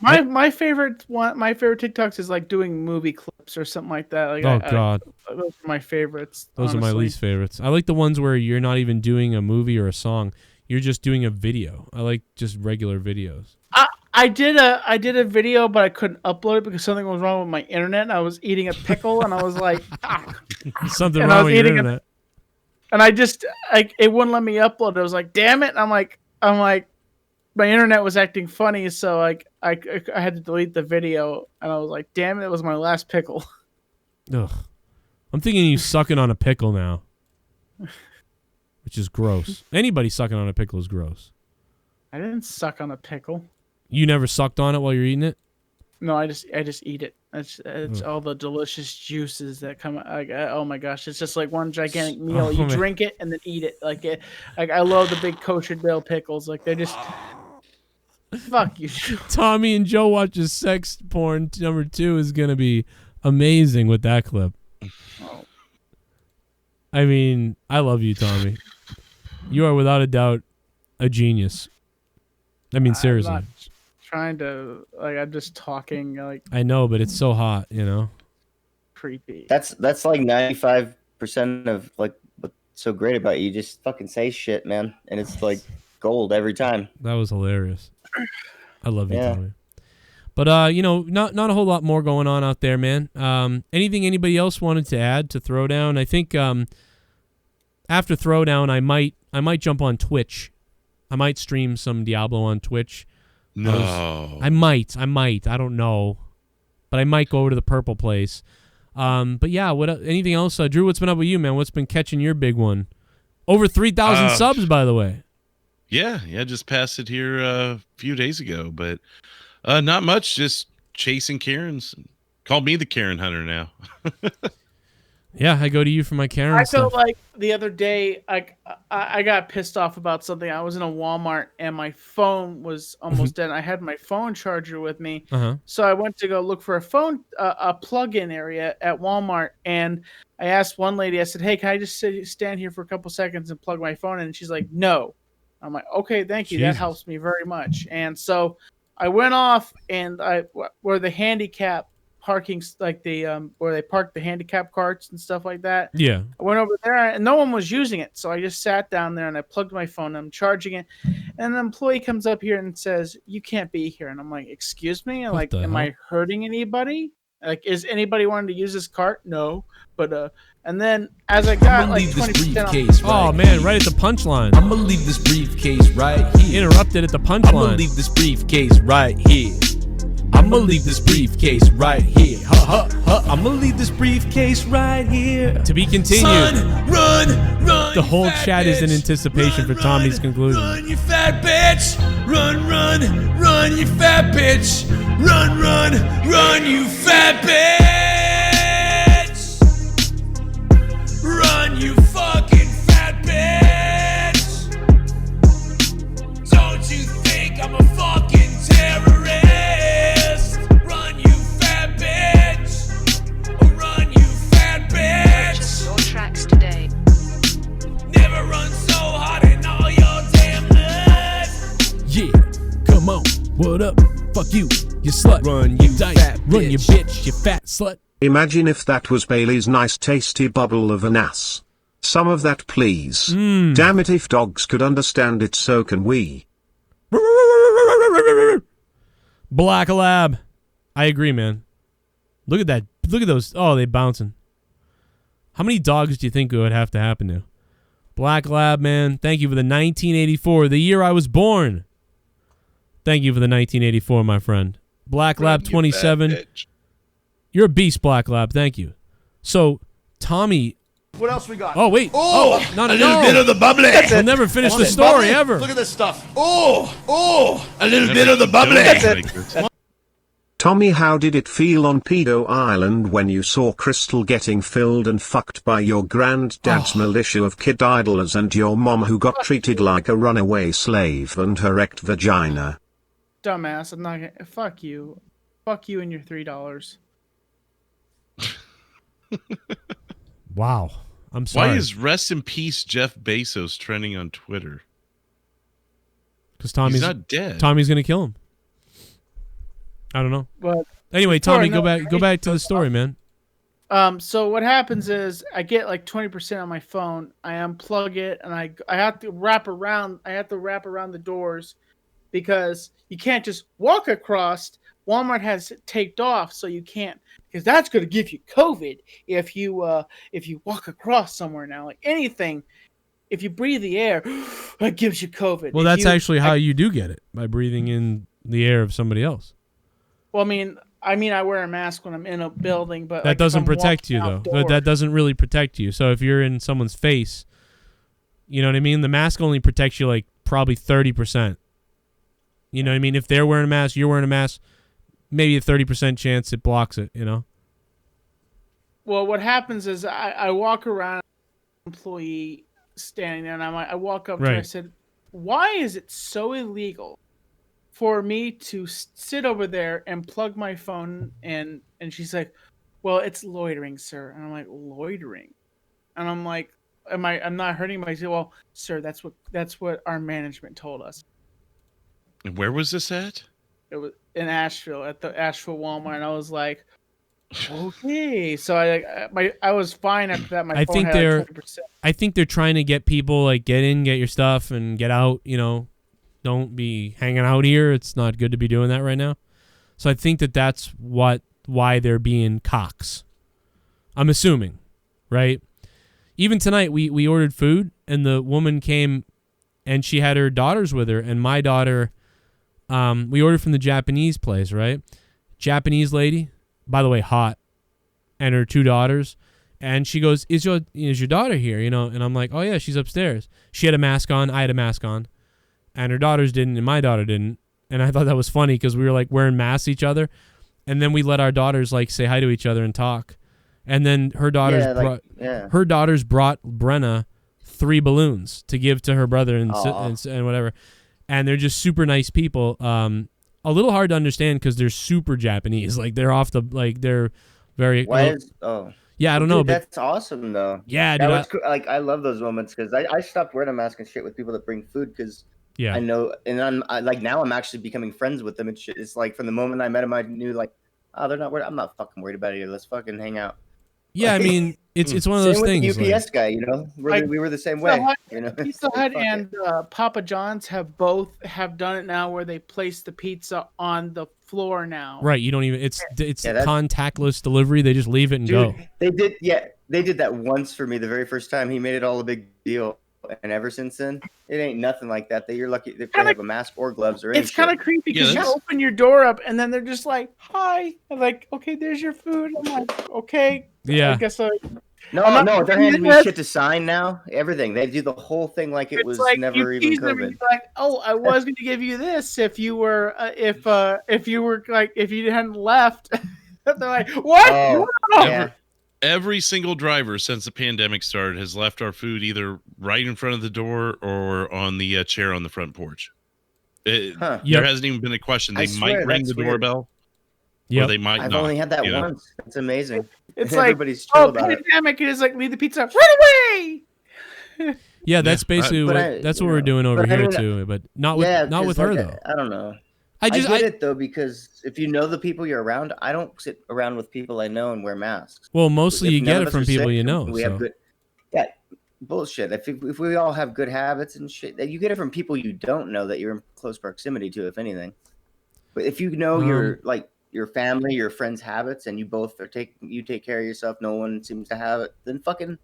B: My favorite TikToks is like doing movie clips or something like that. Like,
A: God.
B: Those are my favorites.
A: Those are my least favorites. I like the ones where you're not even doing a movie or a song. You're just doing a video. I like just regular videos.
B: I did a video, but I couldn't upload it because something was wrong with my internet. I was eating a pickle, and I was like,
A: something wrong with your internet.
B: And it wouldn't let me upload it. I was like, damn it! And I'm like, my internet was acting funny, so like I had to delete the video, and I was like, damn it! It was my last pickle.
A: Ugh, I'm thinking you sucking on a pickle now, which is gross. Anybody sucking on a pickle is gross.
B: I didn't suck on a pickle.
A: You never sucked on it while you're eating it?
B: No, I just eat it. It's all the delicious juices that come out. Like, oh my gosh, it's just like one gigantic meal. You drink it and then eat it. Like I love the big kosher dill pickles. Like they're just fuck you.
A: Tommy and Joe watches sex porn #2 is gonna be amazing with that clip.
B: Oh.
A: I mean, I love you, Tommy. You are without a doubt a genius. I mean, seriously.
B: I'm not trying to I'm just talking like.
A: I know, but it's so hot,
B: Creepy.
D: That's like 95% of like what's so great about you. You just fucking say shit, man, and it's like gold every time.
A: That was hilarious. I love you, Tommy. But not a whole lot more going on out there, man. Anything anybody else wanted to add to Throwdown? I think after Throwdown, I might jump on Twitch. I might stream some Diablo on Twitch.
C: No.
A: I might. I don't know. But I might go over to the purple place. But yeah, anything else? Drew, what's been up with you, man? What's been catching your big one? Over 3,000 subs, by the way.
C: Yeah, just passed it here a few days ago. But not much, just chasing Karens. Call me the Karen Hunter now.
A: Yeah, I go to you for my Karen
B: I
A: stuff.
B: felt like the other day, I got pissed off about something. I was in a Walmart and my phone was almost dead. I had my phone charger with me, so I went to go look for a plug-in area at Walmart, and I asked one lady. I said, "Hey, can I just stand here for a couple seconds and plug my phone in?" And she's like, "No." I'm like, "Okay, thank you.
A: Jesus.
B: That helps me very much." And so I went off, and where the handicap parking, like where they park the handicap carts and stuff like that.
A: Yeah.
B: I went over there and no one was using it. So I just sat down there and I plugged my phone. I'm charging it. And an employee comes up here and says, "You can't be here." And I'm like, "Excuse me?" And like, am I hurting anybody? Like, is anybody wanting to use this cart? No. But and then as I got like 20%,
A: oh man, right at the punchline.
H: I'm gonna leave this briefcase right here.
A: Interrupted at the punchline.
H: I'm gonna leave this briefcase right here. I'm gonna leave this briefcase right here. I'm gonna leave this briefcase right here.
A: To be continued.
H: Son, run.
A: The whole chat is in anticipation for Tommy's conclusion.
H: Run, you fat bitch. Run, you fat bitch. Run, you fat bitch. Run, you fucking fat bitch. Don't you think I'm a fucking terrorist?
I: Tracks today.
H: Never run so hard in all your damn life.
A: Yeah, come on. What up? Fuck you, you slut. Run you dice, fat run bitch. You bitch, you fat slut.
E: Imagine if that was Bailey's nice tasty bubble of an ass. Some of that, please. Damn it, if dogs could understand it, so can we.
A: Black Lab. I agree, man. Look at that. Look at those. Oh, they bouncing. How many dogs do you think it would have to happen to? Black Lab, man. Thank you for the 1984, the year I was born. Thank you for the 1984, my friend. Black Lab 27. You're a beast, Black Lab. Thank you. So, Tommy.
F: What else we got?
A: Oh, wait.
F: Oh,
A: not
F: a little bit of the bubbly.
A: We'll never finish the story ever.
F: Look at this stuff. Oh, a little bit of the bubbly. That's it.
E: Tommy, how did it feel on Pedo Island when you saw Crystal getting filled and fucked by your granddad's militia of kid idlers and your mom who got treated like a runaway slave and her wrecked vagina?
B: Dumbass, I'm not gonna. Fuck you. Fuck you and your $3.
A: Wow. I'm sorry.
C: Why is rest in peace Jeff Bezos trending on Twitter?
A: Because Tommy's
C: not dead.
A: Tommy's gonna kill him. I don't know.
B: But
A: anyway, Tommy, go back to the story, man.
B: So what happens is I get like 20% on my phone. I unplug it and I have to wrap around. I have to wrap around the doors because you can't just walk across. Walmart has it taped off, so you can't, because that's going to give you COVID if you walk across somewhere now. Like anything, if you breathe the air, that gives you COVID.
A: Well, that's actually how you do get it, by breathing in the air of somebody else.
B: Well, I mean, I wear a mask when I'm in a building, but
A: that doesn't protect you, though. But that doesn't really protect you. So if you're in someone's face, you know what I mean? The mask only protects you like probably 30%. You know what I mean? If they're wearing a mask, you're wearing a mask, maybe a 30% chance it blocks it, you know?
B: Well, what happens is I walk around, employee standing there, and I walk up to her, I said, why is it so illegal for me to sit over there and plug my phone in? And she's like, well, it's loitering, sir. And I'm like, loitering? And I'm like, I'm not hurting myself. Well, sir, that's what our management told us.
C: And where was this at?
B: It was in Asheville, at the Asheville Walmart. And I was like, okay. So I was fine after that. My phone had like 20%.
A: I think they're trying to get people like get in, get your stuff, and get out, you know. Don't be hanging out here. It's not good to be doing that right now. So I think that's why they're being cocks. I'm assuming, right? Even tonight we ordered food and the woman came and she had her daughters with her, and my daughter, we ordered from the Japanese place, right? Japanese lady, by the way, hot, and her 2 daughters. And she goes, is your daughter here? You know, and I'm like, oh yeah, she's upstairs. She had a mask on. I had a mask on. And her daughters didn't, and my daughter didn't. And I thought that was funny because we were like wearing masks each other. And then we let our daughters like say hi to each other and talk. And then her daughters brought Brenna 3 balloons to give to her brother and whatever. And they're just super nice people. A little hard to understand because they're super Japanese. Like they're they're very. Yeah, I don't know.
D: But that's awesome though.
A: Yeah, dude.
D: Cool. Like I love those moments because I stopped wearing a mask and shit with people that bring food because.
A: Yeah,
D: I know, and now I'm actually becoming friends with them and shit. It's like from the moment I met them, I knew like, oh, they're not worried. I'm not fucking worried about it. Let's fucking hang out.
A: Yeah, I mean, it's one of those things.
D: With the UPS guy, you know, we were the same way. You know,
B: Pizza Hut and Papa John's have done it now, where they place the pizza on the floor now.
A: Right, you don't even. It's contactless delivery. They just leave it and go.
D: They did that once for me the very first time. He made it all a big deal. And ever since then, it ain't nothing like that. You're lucky if they have a mask or gloves or anything.
B: It's kind of creepy because you open your door up and then they're just like, "Hi," I'm like, "Okay, there's your food." I'm like, "Okay,
A: yeah."
B: I guess
D: no, they're handing me shit to sign now. Everything they do the whole thing like it was like never even COVID.
B: Like, oh, I was going to give you this if you were if you hadn't left. They're like, "What?"
D: Oh, yeah.
C: Every single driver since the pandemic started has left our food either right in front of the door or on the chair on the front porch. There hasn't even been a question. They might ring the doorbell, or they might not.
D: I've only had that once. It's amazing.
B: It's
D: everybody's chill about
B: pandemic. It is like leave the pizza right away.
A: Yeah, that's basically that's what we're doing over here too. But not with her though.
D: I don't know. I get it though, because if you know the people you're around, I don't sit around with people I know and wear masks.
A: Well, mostly
D: If
A: you
D: none
A: get
D: of
A: it
D: us
A: from
D: are
A: people
D: sick,
A: you know.
D: We have good, bullshit. If we all have good habits and shit, you get it from people you don't know that you're in close proximity to, if anything. But if you know your family, your friends' habits, and you both you take care of yourself, no one seems to have it, then fucking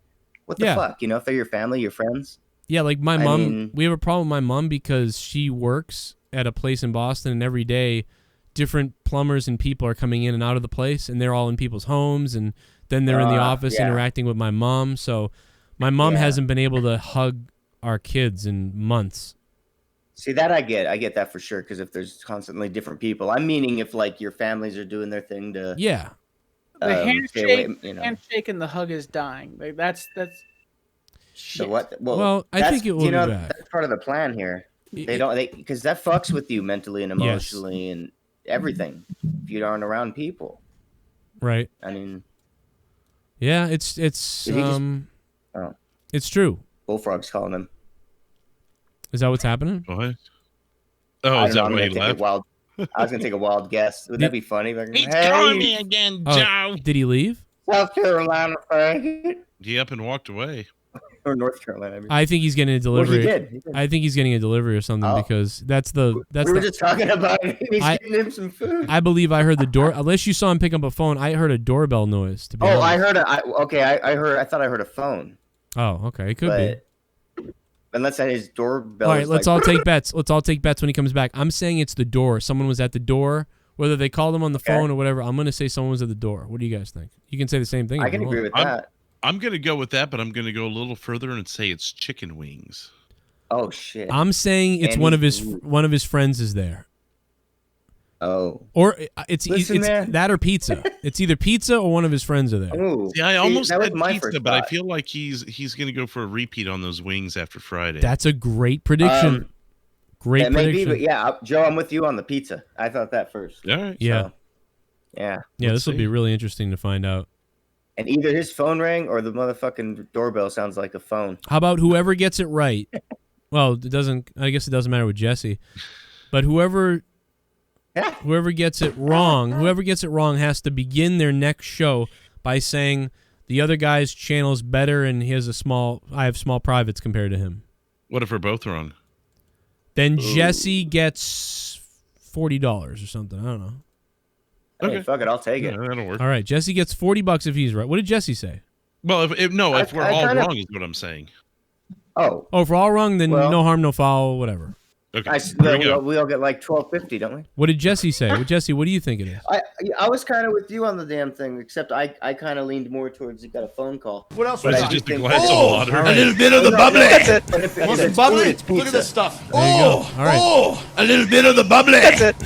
D: what the fuck? You know, if they're your family, your friends.
A: Yeah, like my mom, we have a problem with my mom because she works at a place in Boston, and every day different plumbers and people are coming in and out of the place, and they're all in people's homes, and then they're in the office interacting with my mom. So my mom hasn't been able to hug our kids in months.
D: See, that I get that for sure, because if there's constantly different people, I'm meaning if like your families are doing their thing to
B: the handshake and the hug is dying. Like, that's shit.
D: So what?
A: Well, I think it will be back.
D: That's part of the plan here. Because that fucks with you mentally and emotionally and everything if you aren't around people.
A: Right.
D: I mean,
A: yeah, it's true.
D: Bullfrog's calling him.
A: Is that what's happening?
C: What? Oh, is that what he left?
D: I was gonna take a wild guess. Would that be funny? Like,
G: He's calling me again, Joe.
A: Did he leave?
D: South Carolina, right?
C: He up and walked away.
D: Or North Carolina. I mean.
A: I think he's getting a delivery.
D: Well, he did.
A: I think he's getting a delivery or something because that's
D: we were just talking about it. He's getting him some food.
A: I believe I heard the door. Unless you saw him pick up a phone, I heard a doorbell noise. To be honest.
D: I heard I thought I heard a phone.
A: Oh, okay, it could be.
D: Unless that his doorbell.
A: All right, let's all take bets. Let's all take bets when he comes back. I'm saying it's the door. Someone was at the door. Whether they called him on the phone or whatever, I'm going to say someone was at the door. What do you guys think? You can say the same thing.
D: I can agree with that.
C: I'm going to go with that, but I'm going to go a little further and say it's chicken wings.
D: Oh shit!
A: I'm saying it's one of his friends is there.
D: Oh.
A: Or it's that or pizza. It's either pizza or one of his friends are there.
D: Ooh.
C: Yeah, I almost said pizza, but I feel like he's going to go for a repeat on those wings after Friday.
A: That's a great prediction. Great prediction.
D: Maybe, but Joe, I'm with you on the pizza. I thought that first.
C: All right.
A: Yeah.
D: So, yeah.
A: Yeah, this will be really interesting to find out.
D: And either his phone rang or the motherfucking doorbell sounds like a phone.
A: How about whoever gets it right? Well, it doesn't. I guess it doesn't matter with Jesse, but whoever gets it wrong, has to begin their next show by saying the other guy's channel is better and I have small privates compared to him.
C: What if we're both wrong?
A: Then Jesse gets $40 or something. I don't know.
D: Okay, fuck it, I'll take it.
C: That'll work.
A: All right, Jesse gets $40 if he's right. What did Jesse say?
C: Well, if we're all wrong is what I'm saying.
D: Oh,
A: if we're all wrong, then no harm, no foul, whatever.
C: Okay.
D: We all get like $12.50, don't we?
A: What did Jesse say? Jesse, what do you think it is?
D: I was kind of with you on the damn thing, except I kind of leaned more towards you got a phone call.
F: What else?
C: This is just a glass of water.
F: A little bit of the bubbly.
D: That's it. But if it's
F: bubbly?
D: food, it's pizza.
F: Look at this stuff.
A: There you go. All right.
F: A little bit of the bubbly.
D: That's it.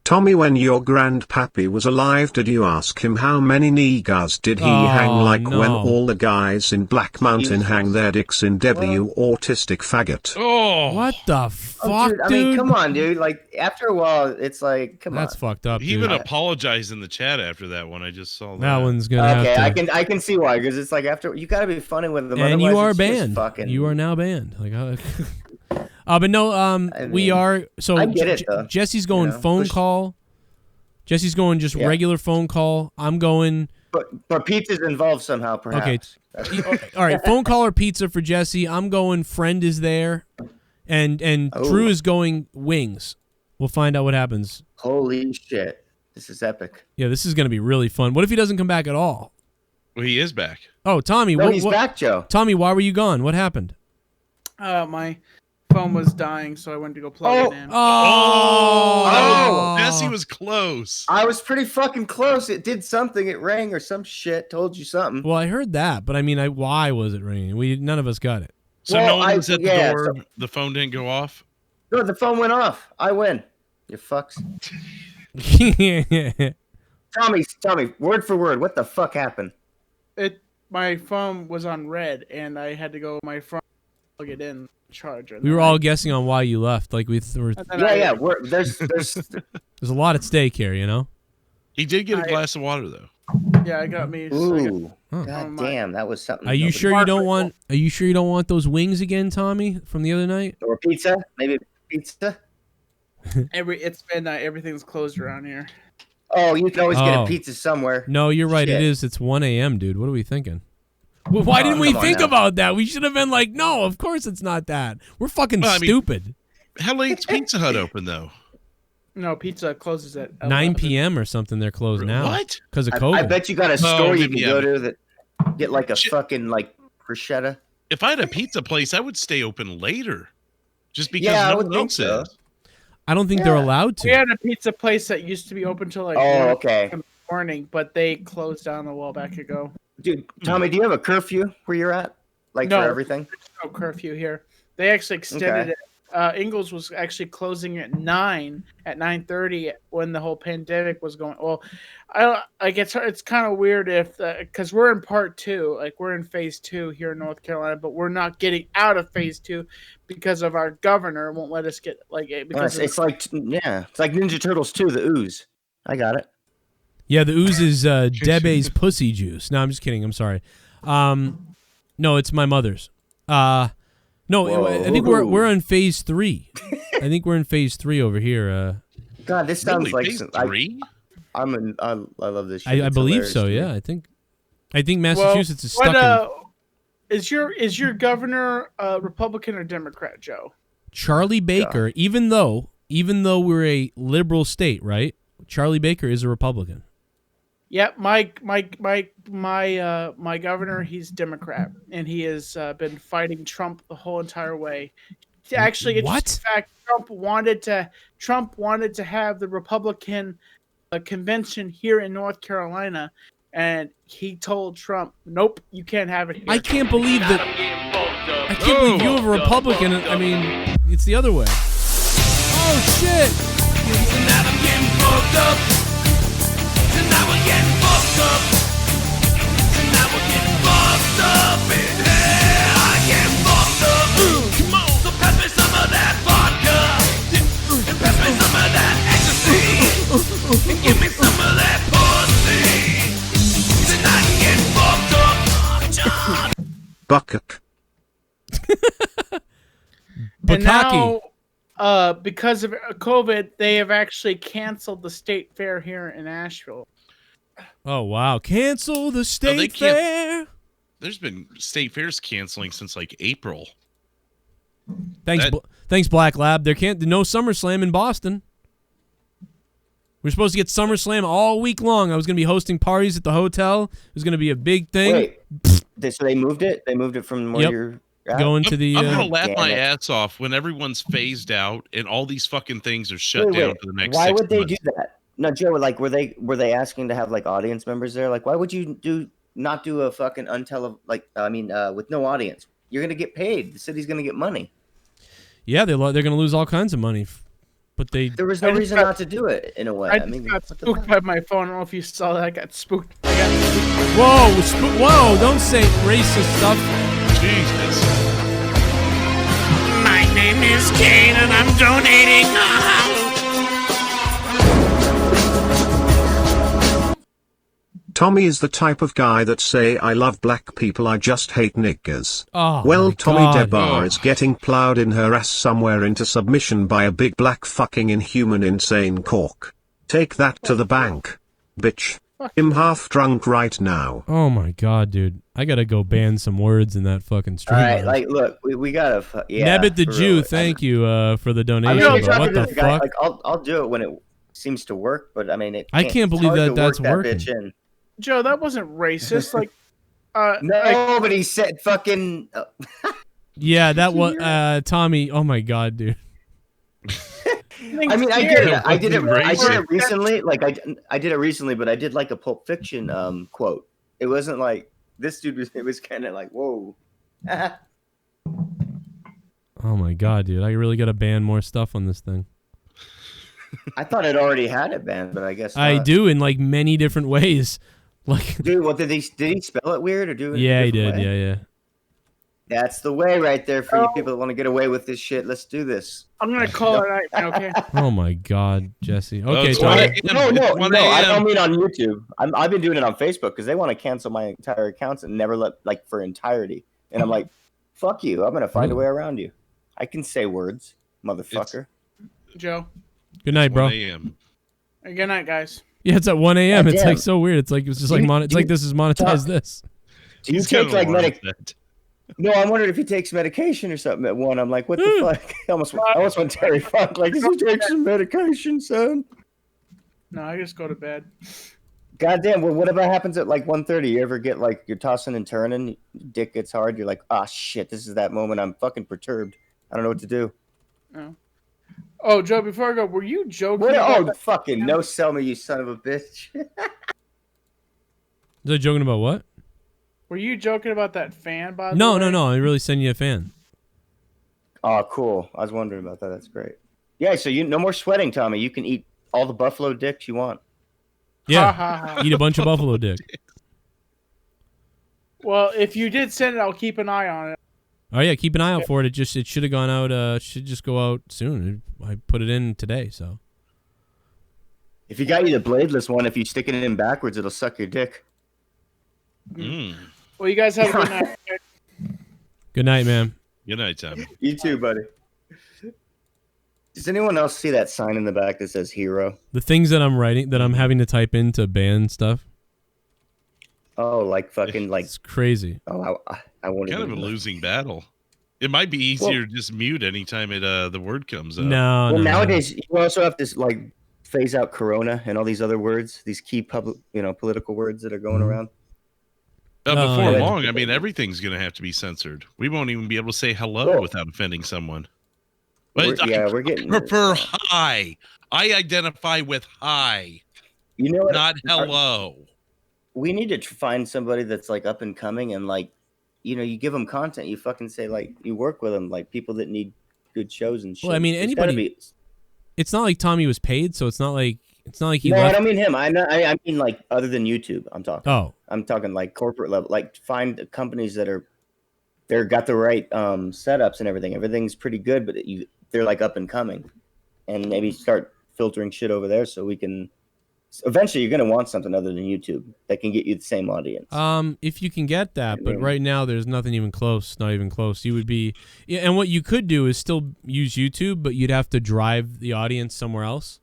E: Tommy, when your grandpappy was alive, did you ask him how many niggas did he hang when all the guys in Black Mountain hang their dicks in W autistic faggot?
C: Oh.
A: What the fuck, dude?
D: I mean, come on, dude. Like, after a while, it's like, come on.
A: That's fucked up,
C: He even apologized in the chat after that one. I just saw that.
A: That one's going to have to...
D: I can see why, because it's like, after, you got to be funny with them.
A: And you are banned.
D: Fucking...
A: You are now banned. Like, but no, I mean, we are... So
D: I get it, though.
A: Jesse's going phone call. Jesse's going just regular phone call. I'm going...
D: But pizza's involved somehow, perhaps.
A: Okay. All right, phone call or pizza for Jesse. I'm going friend is there. And Drew is going wings. We'll find out what happens.
D: Holy shit. This is epic.
A: Yeah, this is going to be really fun. What if he doesn't come back at all?
C: Well, he is back.
A: Oh, Tommy.
D: No, he's back, Joe.
A: Tommy, why were you gone? What happened?
B: My phone was dying, so I went to go plug it in.
C: Oh! Jesse was close.
D: I was pretty fucking close. It did something. It rang or some shit. Told you something.
A: Well, I heard that, but I mean, why was it ringing? None of us got it.
C: So no one was at the door. So, the phone didn't go off?
D: No, the phone went off. I win. You fucks. Tommy, word for word, what the fuck happened?
B: My phone was on red, and I had to go my phone plug it in charger.
A: We were all guessing on why you left. Like we were.
D: There's
A: a lot at stake here, you know.
C: He did get a glass of water though.
B: Yeah, I got me.
D: Ooh, god damn, that was something.
A: Are you sure you don't want? Are you sure you don't want those wings again, Tommy, from the other night?
D: Or pizza? Maybe pizza.
B: Everything's closed around here.
D: Oh, you can always get a pizza somewhere.
A: No, you're right.
D: Shit.
A: It is. It's 1 a.m., dude. What are we thinking? Well, why didn't we think about that? We should have been like, no, of course it's not that. We're fucking stupid.
C: How late's Pizza Hut open, though?
B: No, pizza closes at
A: 9 p.m. or something. They're closed now.
C: What?
A: Because of COVID.
D: I bet you got a store you can go to that get like a fucking like bruschetta.
C: If I had a pizza place, I would stay open later. Just because
D: I
C: no
D: would
C: one
D: think
C: else
D: so.
C: is.
A: I don't think they're allowed to.
B: We had a pizza place that used to be open till like 1 in the morning, but they closed down a while back ago.
D: Dude, Tommy, do you have a curfew where you're at? Like for everything?
B: There's no curfew here. They actually extended it. Ingles was actually closing at 9:30 when the whole pandemic was going. Well, I guess it's kind of weird if because we're in part 2, like we're in phase 2 here in North Carolina, but we're not getting out of phase 2 because of our governor won't let us get like because
D: it's like Ninja Turtles 2, the ooze. I got it.
A: Yeah, the ooze is Debe's pussy juice. No, I'm just kidding. I'm sorry. No, it's my mother's. No, I think we're on phase 3. I think we're in phase 3 over here.
D: God, this sounds like
C: phase 3?
D: I love this shit.
A: I believe so. Yeah, I think Massachusetts is stuck in.
B: Is your governor Republican or Democrat, Joe?
A: Charlie Baker. Even though we're a liberal state, right? Charlie Baker is a Republican.
B: Yeah, my governor, he's Democrat, and he has been fighting Trump the whole entire way. Actually, in fact, Trump wanted to have the Republican convention here in North Carolina, and he told Trump, "Nope, you can't have it here."
A: I can't believe that. I can't believe you have a Republican. I mean, it's the other way. Oh shit!
G: Tonight I'm getting fucked up. Tonight we're getting fucked up. Tonight we're getting fucked up. And hey, I get fucked up. Come on, so pass me some of that vodka. And pass me some of that ecstasy. And give me some of that pussy. Tonight I'm getting fucked up.
E: Bucket.
B: And now, because of COVID, they have actually canceled the state fair here in Asheville.
A: Oh wow! Cancel the state fair.
C: There's been state fairs canceling since like April.
A: Thanks, Black Lab. There no SummerSlam in Boston. We're supposed to get SummerSlam all week long. I was going to be hosting parties at the hotel. It was going to be a big thing.
D: Wait, so they moved it? They moved it from where you're at?
A: Going to the.
C: I'm going to laugh my ass off when everyone's phased out and all these fucking things are shut down for the next 6 months.
D: Why would they do that? No, Joe, like, were they asking to have like audience members there? Like, why would you not do a fucking with no audience? You're gonna get paid. The city's gonna get money.
A: Yeah, they're gonna lose all kinds of money, but
D: there was no reason not to do it in a way.
B: I got spooked by my phone. I don't know if you saw that. I got spooked.
A: Whoa! Don't say racist stuff.
C: Jesus.
G: My name is Kane and I'm donating.
E: Tommy is the type of guy that say I love black people, I just hate niggers.
A: Oh,
E: well, Tommy
A: God.
E: DeBar is getting plowed in her ass somewhere into submission by a big black fucking inhuman insane cork. Take that to the bank, bitch. I'm half drunk right now.
A: Oh my God, dude. I gotta go ban some words in that fucking stream.
D: All right, like, look, we gotta,
A: Nebbit the Jew, thank you for the donation. But what the fuck?
D: Like, I'll do it when it seems to work, but I mean,
A: I can't believe that's working.
B: Joe, that wasn't racist. Like,
D: no, but he said fucking.
A: Yeah, that was Tommy. Oh my God, dude.
D: I mean, I did it. I did it recently. Like, I did it recently, but I did like a Pulp Fiction quote. It wasn't like this dude was. It was kind of like, whoa.
A: Oh my God, dude! I really gotta ban more stuff on this thing.
D: I thought it already had it banned, but I guess not.
A: I do in like many different ways. Like,
D: dude, what did he spell it weird or do it?
A: Yeah, he did.
D: Way?
A: Yeah.
D: That's the way right there for you people that want to get away with this shit. Let's do this.
B: I'm gonna call it right now, okay?
A: Oh my God, Jesse. Okay,
D: No, I don't mean on YouTube. I've been doing it on Facebook because they want to cancel my entire accounts and never let for entirety. And I'm like, fuck you. I'm gonna find a way around you. I can say words, motherfucker.
B: Joe.
A: Good night, bro.
C: 1 a.m.
B: Good night, guys.
A: Yeah, it's at 1 a.m. It's
D: damn.
A: like so weird. It's like it's just like it's like this is monetized. This.
D: Do you
C: He's
D: take
C: got
D: like
C: an alarm set.
D: No, I'm wondering if he takes medication or something at 1. I'm like, what the fuck? I almost went Terry Funk. Like, does he take some medication, son?
B: No, I just go to bed.
D: Goddamn. Well, whatever happens at like 1:30, you ever get like you're tossing and turning, dick gets hard. You're like, ah, shit. This is that moment. I'm fucking perturbed. I don't know what to do.
B: No. Oh, Joe, before I go, were you joking?
D: What?
B: about
D: Oh,
B: that?
D: fucking no, sell me, you son of a bitch.
A: Is I joking about what?
B: Were you joking about that fan, by the
A: No,
B: way?
A: no, no. I really send you a fan.
D: Oh, cool. I was wondering about that. That's great. Yeah, so no more sweating, Tommy. You can eat all the buffalo dicks you want.
A: Yeah.
B: Ha, ha, ha.
A: Eat a bunch of buffalo dick.
B: Well, if you did send it, I'll keep an eye on it.
A: Oh yeah, keep an eye out for it. It should have gone out. Should just go out soon. I put it in today, so.
D: If you got you the bladeless one, if you stick it in backwards, it'll suck your dick.
B: Well, you guys have a good night.
A: Good night, man.
C: Good night, Tommy.
D: You too, buddy. Does anyone else see that sign in the back that says hero?
A: The things that I'm writing, that I'm having to type in to ban stuff.
D: Oh, like fucking like.
A: It's crazy.
D: Oh, I want
C: Kind of a losing battle. It might be easier to just mute anytime the word comes up.
A: No,
D: Well,
A: no,
D: nowadays you also have to like phase out Corona and all these other words, these key public, political words that are going around.
C: Before
A: yeah.
C: long, I mean, everything's going to have to be censored. We won't even be able to say hello without offending someone. But
D: We're getting.
C: I prefer hi. I identify with hi,
D: You know what?
C: not hello.
D: We need to find somebody that's like up and coming and like, you give them content. You fucking say like you work with them, like people that need good shows and shit.
A: Well, I mean,
D: It's gotta
A: anybody. It's not like Tommy was paid, so it's not like he.
D: No,
A: left.
D: I don't mean him. I mean like other than YouTube. I'm talking.
A: Oh,
D: I'm talking like corporate level. Like find companies that they're got the right setups and everything. Everything's pretty good, but they're like up and coming, and maybe start filtering shit over there so we can. Eventually, you're gonna want something other than YouTube that can get you the same audience.
A: if you can get that, but right now there's nothing even close. Not even close. You would be, and what you could do is still use YouTube, but you'd have to drive the audience somewhere else.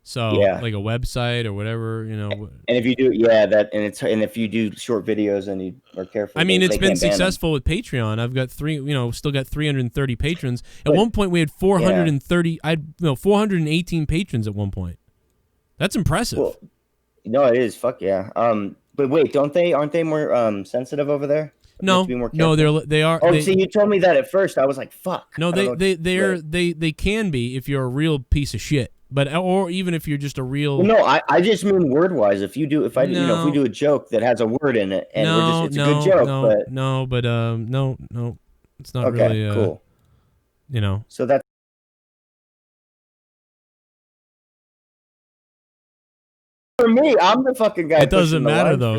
A: So like a website or whatever, And
D: if you do, and if you do short videos and you are careful.
A: I mean, it's been
D: can't ban them.
A: successful with Patreon. I've got still got 330 patrons. At one point, we had 430. 418 patrons at one point. That's impressive.
D: Well, no, it is. Fuck yeah. But wait, aren't they more sensitive over there?
A: No, they are.
D: Oh, see, you told me that at first. I was like, fuck.
A: No, they can be if you're a real piece of shit. But or even if you're just a real.
D: Well, no, I just mean word wise. If we do a joke that has a word in it and it's a good joke,
A: no, it's not really
D: cool. So that's. For me, I'm the fucking guy.
A: It doesn't matter though.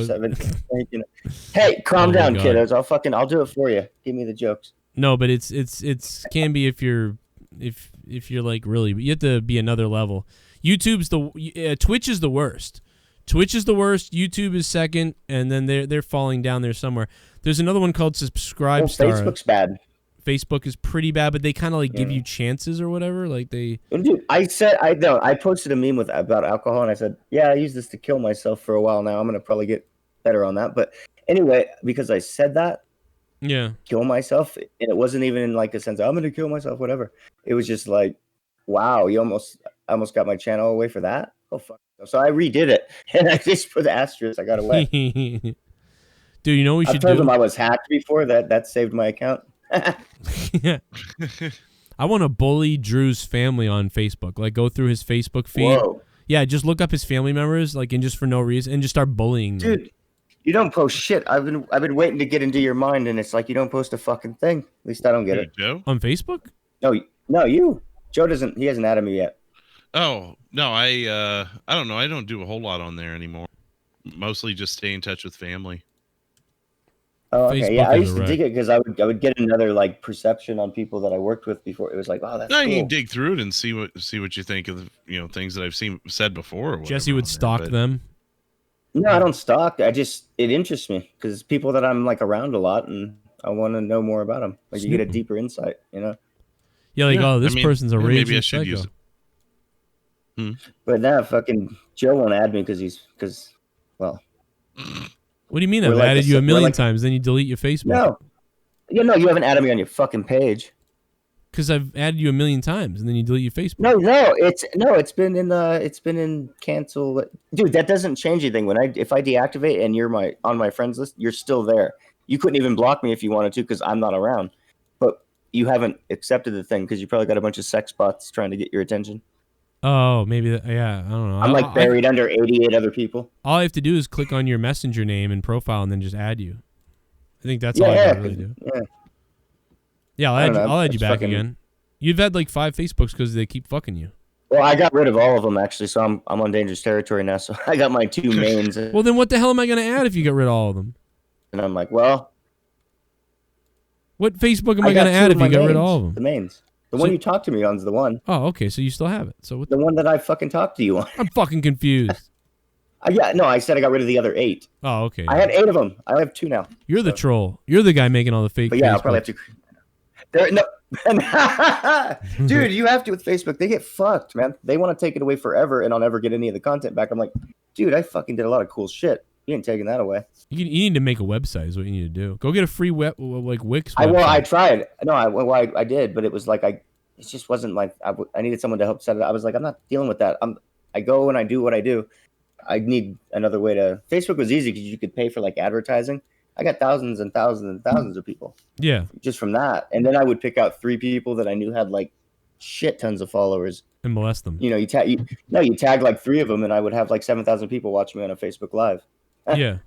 D: Hey, calm down,
A: God.
D: kiddos. I'll do it for you. Give me the jokes.
A: No, but it's can be if you're like really, but you have to be another level. YouTube's Twitch is the worst. Twitch is the worst. YouTube is second, and then they're falling down there somewhere. There's another one called Subscribe Star.
D: Facebook's bad.
A: Facebook is pretty bad, but they kind of like give you chances or whatever. Like they.
D: Dude, I posted a meme about alcohol, and I said, "Yeah, I used this to kill myself for a while now. I'm gonna probably get better on that." But anyway, because I said that, kill myself, and it wasn't even in like a sense of, I'm gonna kill myself, whatever. It was just like, wow, I almost got my channel away for that. Oh fuck! So I redid it, and I just put the asterisk. I got away.
A: Dude, you know what we should do?
D: I told them I was hacked before. That saved my account.
A: Yeah. I want to bully Drew's family on Facebook. Like go through his Facebook feed.
D: Whoa.
A: Yeah, just look up his family members, like, and just for no reason, and just start bullying them.
D: Dude, you don't post shit. I've been waiting to get into your mind, and it's like you don't post a fucking thing. At least I don't get it.
C: Joe?
A: On Facebook?
D: No, you. Joe doesn't. He hasn't added me yet.
C: Oh no, I don't know. I don't do a whole lot on there anymore. Mostly just stay in touch with family.
D: Oh, okay.
A: Facebook
D: Yeah, I
A: is
D: used to dig it because I would get another like perception on people that I worked with before. It was like, oh, that's
C: No,
D: cool.
C: you can dig through it and see what you think of things that I've said before. Or
A: Jesse would stalk them.
D: No, I don't stalk. It interests me because people that I'm like around a lot, and I want to know more about them. Like you get a deeper insight,
A: Yeah, like this person's a raging
C: maybe I should
A: psycho.
C: use it.
D: But now fucking Joe won't add me because well.
A: What do you mean I've added you a million times, then you delete your Facebook?
D: No. No, you haven't added me on your fucking page.
A: Because I've added you a million times, and then you delete your Facebook.
D: It's been in cancel. Dude, that doesn't change anything. If I deactivate and you're on my friends list, you're still there. You couldn't even block me if you wanted to because I'm not around. But you haven't accepted the thing because you probably got a bunch of sex bots trying to get your attention.
A: Oh, maybe yeah, I don't know.
D: I'm like buried under 88 other people.
A: All I have to do is click on your messenger name and profile and then just add you. I think that's all I gotta really do. Yeah, I'll add you back again. You've had like 5 Facebooks because they keep fucking you.
D: Well, I got rid of all of them actually, so I'm on dangerous territory now. So I got my 2 mains.
A: Well, then what the hell am I gonna add if you get rid of all of them?
D: And I'm like, well,
A: what Facebook am I gonna add if you get rid of all of them?
D: The mains. The one you talked to me on's the one.
A: Oh, okay. So you still have it. So
D: the one that I fucking talked to you on.
A: I'm fucking confused.
D: I said I got rid of the other 8.
A: Oh, okay.
D: I had 8 of them. I have 2 now.
A: You're the troll. You're the guy making all the fake.
D: But yeah, I'll probably have to. Dude, you have to with Facebook. They get fucked, man. They want to take it away forever, and I'll never get any of the content back. I'm like, dude, I fucking did a lot of cool shit. You ain't taking that away.
A: You need to make a website. Is what you need to do. Go get a free Wix website.
D: I tried. No, I did, but it was like it just wasn't like I needed someone to help set it up. I was like, I'm not dealing with that. I go and I do what I do. I need another way to. Facebook was easy because you could pay for like advertising. I got thousands and thousands and thousands of people.
A: Yeah.
D: Just from that, and then I would pick out 3 people that I knew had like shit tons of followers
A: and molest them.
D: You tag like 3 of them, and I would have like 7,000 people watching me on a Facebook Live.
A: Yeah,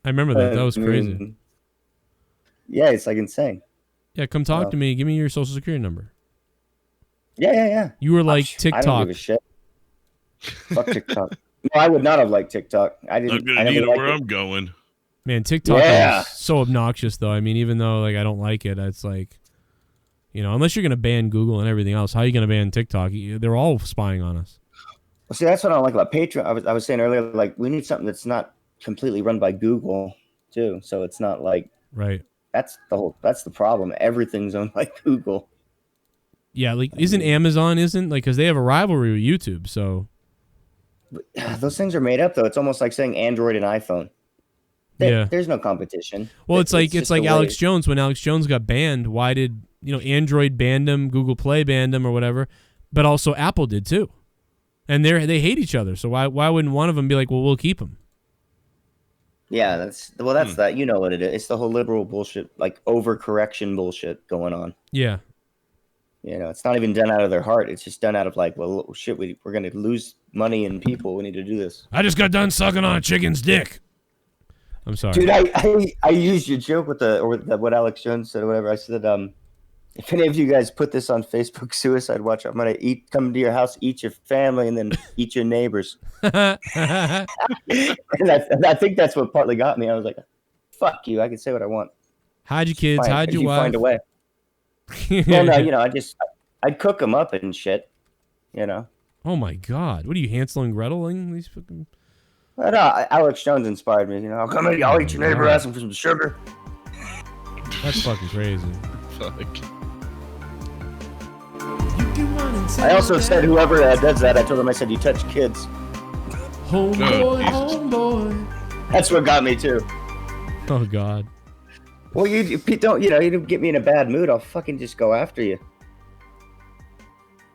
A: I remember that. That was crazy.
D: Yeah, it's like insane.
A: Yeah, come talk to me. Give me your social security number.
D: Yeah.
A: You were like TikTok.
D: I don't give a shit. Fuck TikTok. No, I would not have liked TikTok. I didn't.
C: I'm gonna need where I'm going.
A: Man, TikTok is so obnoxious, though. I mean, even though like I don't like it, it's like, unless you're gonna ban Google and everything else, how are you gonna ban TikTok? They're all spying on us.
D: Well, see, that's what I don't like about Patreon. I was saying earlier, like we need something that's not completely run by Google too, so it's not like
A: right.
D: That's the problem. Everything's owned by Google.
A: Yeah, like isn't Amazon because they have a rivalry with YouTube, so.
D: Those things are made up though. It's almost like saying Android and iPhone. There's no competition.
A: Well, it's like Alex Jones. When Alex Jones got banned, why did Android banned him, Google Play banned him, or whatever? But also Apple did too, and they hate each other. So why wouldn't one of them be like, well, we'll keep him?
D: Yeah, that's that. You know what it is? It's the whole liberal bullshit, like overcorrection bullshit going on.
A: Yeah.
D: It's not even done out of their heart. It's just done out of like, well, shit, we're going to lose money and people. We need to do this.
A: I just got done sucking on a chicken's dick. I'm sorry.
D: Dude, I used your joke with what Alex Jones said or whatever. I said, if any of you guys put this on Facebook Suicide Watch, I'm going to come to your house, eat your family, and then eat your neighbors. And I think that's what partly got me. I was like, fuck you. I can say what I want.
A: Hide your kids. Hide your wife.
D: Find a way. Well, no, I'd cook them up and shit,
A: Oh my God! What are you, Hansel and Greteling? These fucking.
D: Alex Jones inspired me. I'll come in, I'll eat your neighbor, ask him for some sugar.
A: That's fucking crazy.
C: Fuck.
D: I also said whoever does that, I told him, I said, you touch kids.
A: Homeboy, homeboy.
D: That's what got me too.
A: Oh God.
D: Well, you don't get me in a bad mood. I'll fucking just go after you.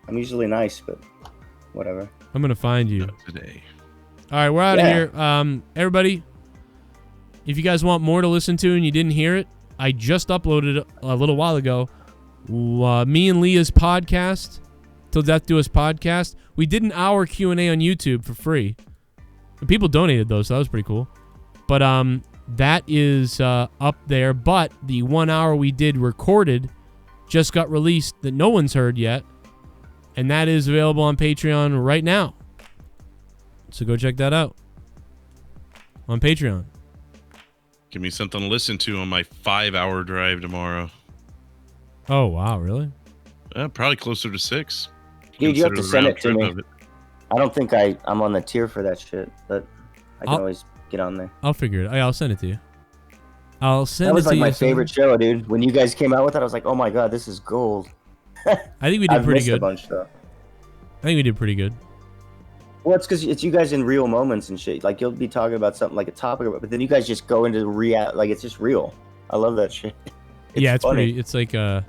D: I'm usually nice, but whatever.
A: I'm gonna find you
C: today.
A: All right, we're out of here. Everybody, if you guys want more to listen to and you didn't hear it, I just uploaded a little while ago. Me and Leah's podcast, Till Death Do Us podcast. We did an hour Q&A on YouTube for free. People donated those, so that was pretty cool. But that is up there. But the 1 hour we did recorded just got released that no one's heard yet. And that is available on Patreon right now. So go check that out on Patreon.
C: Give me something to listen to on my 5-hour drive tomorrow.
A: Oh, wow. Really?
C: Probably closer to 6.
D: Dude, you have to send it to me. I don't think I'm on the tier for that shit, but I can always get on there.
A: I'll figure it. I'll send it to you. That
D: was like my favorite show, dude. When you guys came out with it, I was like, oh my God, this is gold.
A: I think we did pretty good.
D: A bunch, though.
A: I think we did pretty good.
D: Well, it's because it's you guys in real moments and shit. Like, you'll be talking about something like a topic, but then you guys just go into like it's just real. I love that shit.
A: It's
D: funny.
A: pretty. It's like I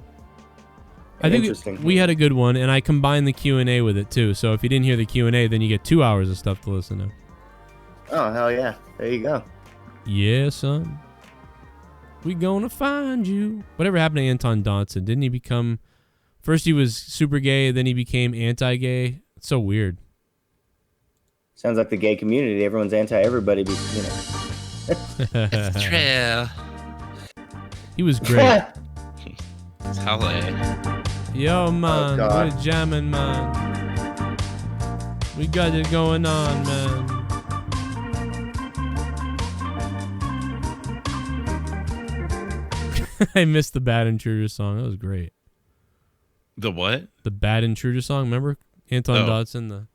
A: think we had a good one, and I combined the Q&A with it too. So if you didn't hear the Q&A, then you get 2 hours of stuff to listen to.
D: Oh hell yeah! There you go.
A: Yeah, son. We gonna find you. Whatever happened to Anton Dodson? Didn't he become? First he was super gay, then he became anti-gay. It's so weird.
D: Sounds like the gay community. Everyone's anti-everybody, but
C: It's true.
A: He was great.
C: It's hella.
A: Yo, man,
D: Oh,
A: we're jamming, man. We got it going on, man. I missed the Bad Intruder song. That was great.
C: The what?
A: The Bad Intruder song. Remember Anton Dodson?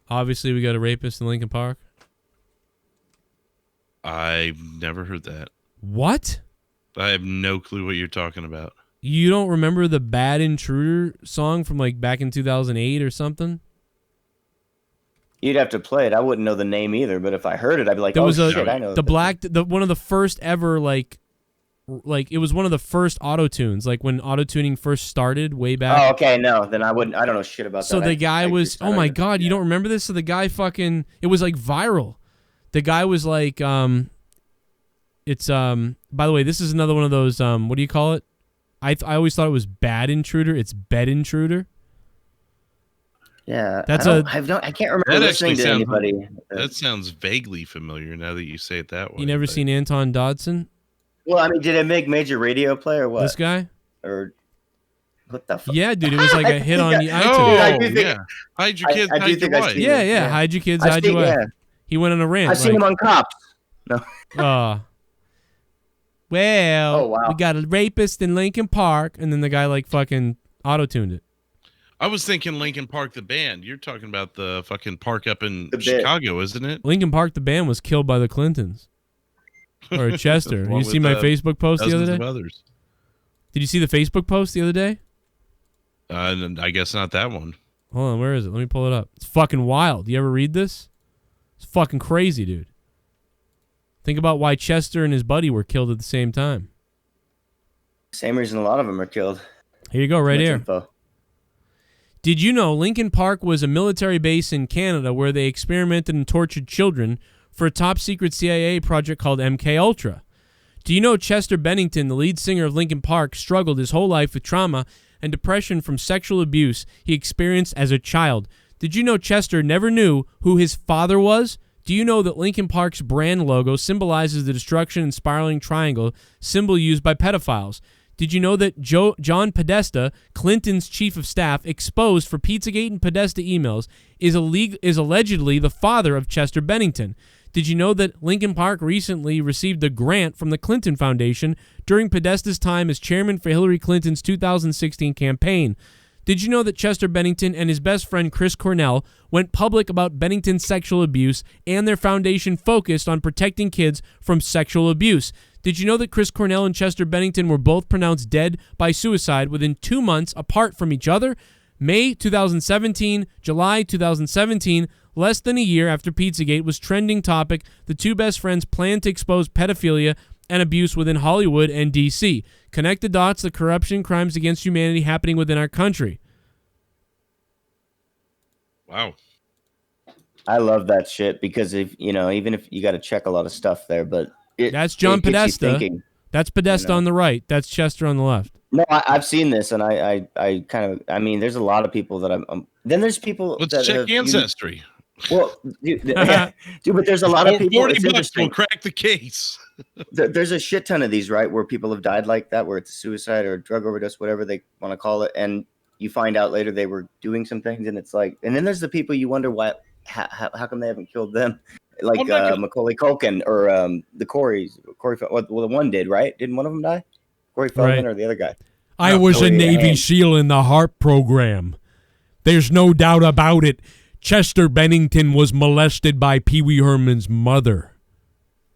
A: Obviously, we got a rapist in Lincoln Park.
C: I've never heard that.
A: What?
C: I have no clue what you're talking about.
A: You don't remember the Bad Intruder song from like back in 2008 or something?
D: you'd have to play it. I wouldn't know the name either, but if I heard it, I'd be like,
A: there
D: oh
A: was
D: shit, I know.
A: One of the first ever like it was one of the first auto tunes, like when auto tuning first started way back.
D: Oh, okay, no, then I wouldn't. I don't know shit about that.
A: So the guy was, oh my god, you don't remember this? So the guy fucking, it was like viral. The guy was like, it's by the way, this is another one of those what do you call it? I always thought it was Bad Intruder. It's Bed Intruder.
D: Yeah,
A: that's
D: I can't remember listening to anybody.
C: That sounds vaguely familiar now that you say it that way.
A: You never seen Anton Dodson?
D: Well, I mean, did it make major radio play or what?
A: This guy?
D: Or what the fuck?
A: Yeah, dude, it was like a hit on iTunes.
C: Yeah. Hide your kids, hide your wife.
A: Yeah. Hide your kids, hide your wife. Yeah. He went on a rant.
D: I've seen him on Cops. No.
A: Well, we got a rapist in Lincoln Park, and then the guy like fucking auto-tuned it.
C: I was thinking Lincoln Park the band. You're talking about the fucking park up in Chicago, isn't it?
A: Lincoln Park the band was killed by the Clintons. Or Chester. You see my Facebook post the other day?
C: Others.
A: Did you see the Facebook post the other day?
C: I guess not that one.
A: Hold on, where is it? Let me pull it up. It's fucking wild. You ever read this? It's fucking crazy, dude. Think about why Chester and his buddy were killed at the same time.
D: Same reason a lot of them are killed.
A: Here you go, right here.
D: Info.
A: Did you know Lincoln Park was a military base in Canada where they experimented and tortured children for a top-secret CIA project called MKUltra? Do you know Chester Bennington, the lead singer of Lincoln Park, struggled his whole life with trauma and depression from sexual abuse he experienced as a child? Did you know Chester never knew who his father was? Do you know that Lincoln Park's brand logo symbolizes the destruction and spiraling triangle, symbol used by pedophiles? Did you know that John Podesta, Clinton's chief of staff, exposed for Pizzagate and Podesta emails, is allegedly the father of Chester Bennington? Did you know that Lincoln Park recently received a grant from the Clinton Foundation during Podesta's time as chairman for Hillary Clinton's 2016 campaign? Did you know that Chester Bennington and his best friend Chris Cornell went public about Bennington's sexual abuse and their foundation focused on protecting kids from sexual abuse? Did you know that Chris Cornell and Chester Bennington were both pronounced dead by suicide within 2 months apart from each other? May 2017, July 2017, less than a year after Pizzagate was trending topic, the two best friends planned to expose pedophilia and abuse within Hollywood and D.C. Connect the dots, the corruption and crimes against humanity happening within our country.
C: Wow.
D: I love that shit because even if you got to check a lot of stuff there, but
A: that's John Podesta. That's Podesta on the right. That's Chester on the left.
D: No, I've seen this, and I kind of, I mean, there's a lot of people that I'm. Then there's people.
C: Let's check Ancestry.
D: Well, dude, but there's a lot of people.
C: $40 will crack the case.
D: There's a shit ton of these, right, where people have died like that, where it's a suicide or a drug overdose, whatever they want to call it, and you find out later they were doing some things, and it's like, and then there's the people you wonder how come they haven't killed them, like Macaulay Culkin or the Corey. Well, the one did, right? Didn't one of them die? Corey Feldman or the other guy?
H: I was a Navy SEAL in the HARP program. There's no doubt about it. Chester Bennington was molested by Pee Wee Herman's mother.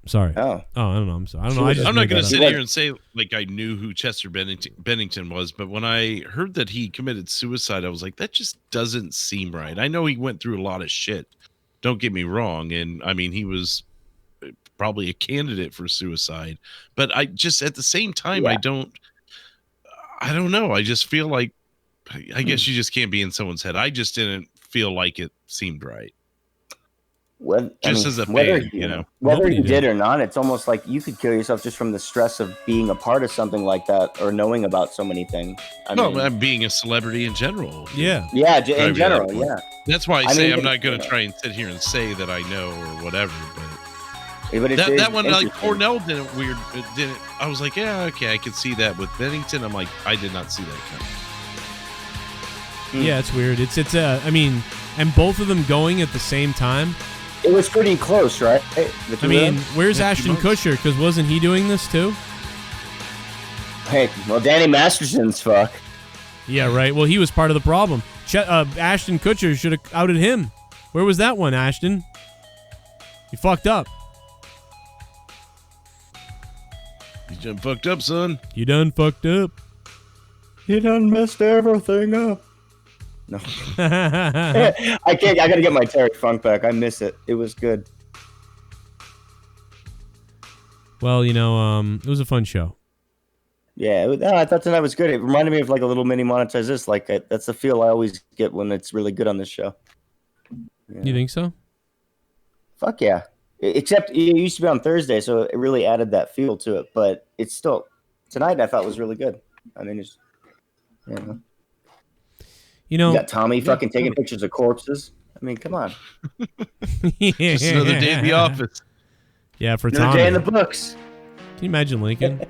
A: Sorry.
D: Oh,
A: I don't know. I'm sorry. I don't know.
C: I'm not going to sit
D: up.
C: here and say like I knew who Chester Bennington was, but when I heard that he committed suicide, I was like, that just doesn't seem right. I know he went through a lot of shit. Don't get me wrong, and I mean he was probably a candidate for suicide, but I just at the same time I don't know. I just feel like I guess you just can't be in someone's head. I just didn't feel like it seemed right.
D: As a
C: fan, you know,
D: whether you did or not, it's almost like you could kill yourself just from the stress of being a part of something like that or knowing about so many things.
C: I'm being a celebrity in general.
A: Yeah.
D: In general, yeah.
C: That's why I say I'm not going to try and sit here and say that I know or whatever. But that one, like Cornell didn't. I was like, yeah, okay, I could see that. With Bennington, I'm like, I did not see that coming.
A: Yeah, it's weird. I mean, and both of them going at the same time.
D: It was pretty close, right?
A: I mean, where's Ashton Kutcher? Because wasn't he doing this too?
D: Hey, well, Danny Masterson's fuck.
A: Yeah, right. Well, he was part of the problem. Ashton Kutcher should have outed him. Where was that one, Ashton? You fucked up.
C: You done fucked up, son.
A: You done fucked up.
D: You done messed everything up. No. I can't. I gotta get my Terry Funk back. I miss it. It was good.
A: Well, you know, it was a fun show.
D: Yeah, I thought tonight was good. It reminded me of like a little mini monetize this. Like that's the feel I always get when it's really good on this show. Yeah.
A: You think so?
D: Fuck yeah. Except it used to be on Thursday, so it really added that feel to it. But it's still tonight. I thought was really good. I mean, it's you got Tommy fucking taking pictures of corpses. I mean, come on.
C: Just another day in the office.
A: Yeah, for
D: another
A: Tommy.
D: day in the books.
A: Can you imagine Lincoln? Can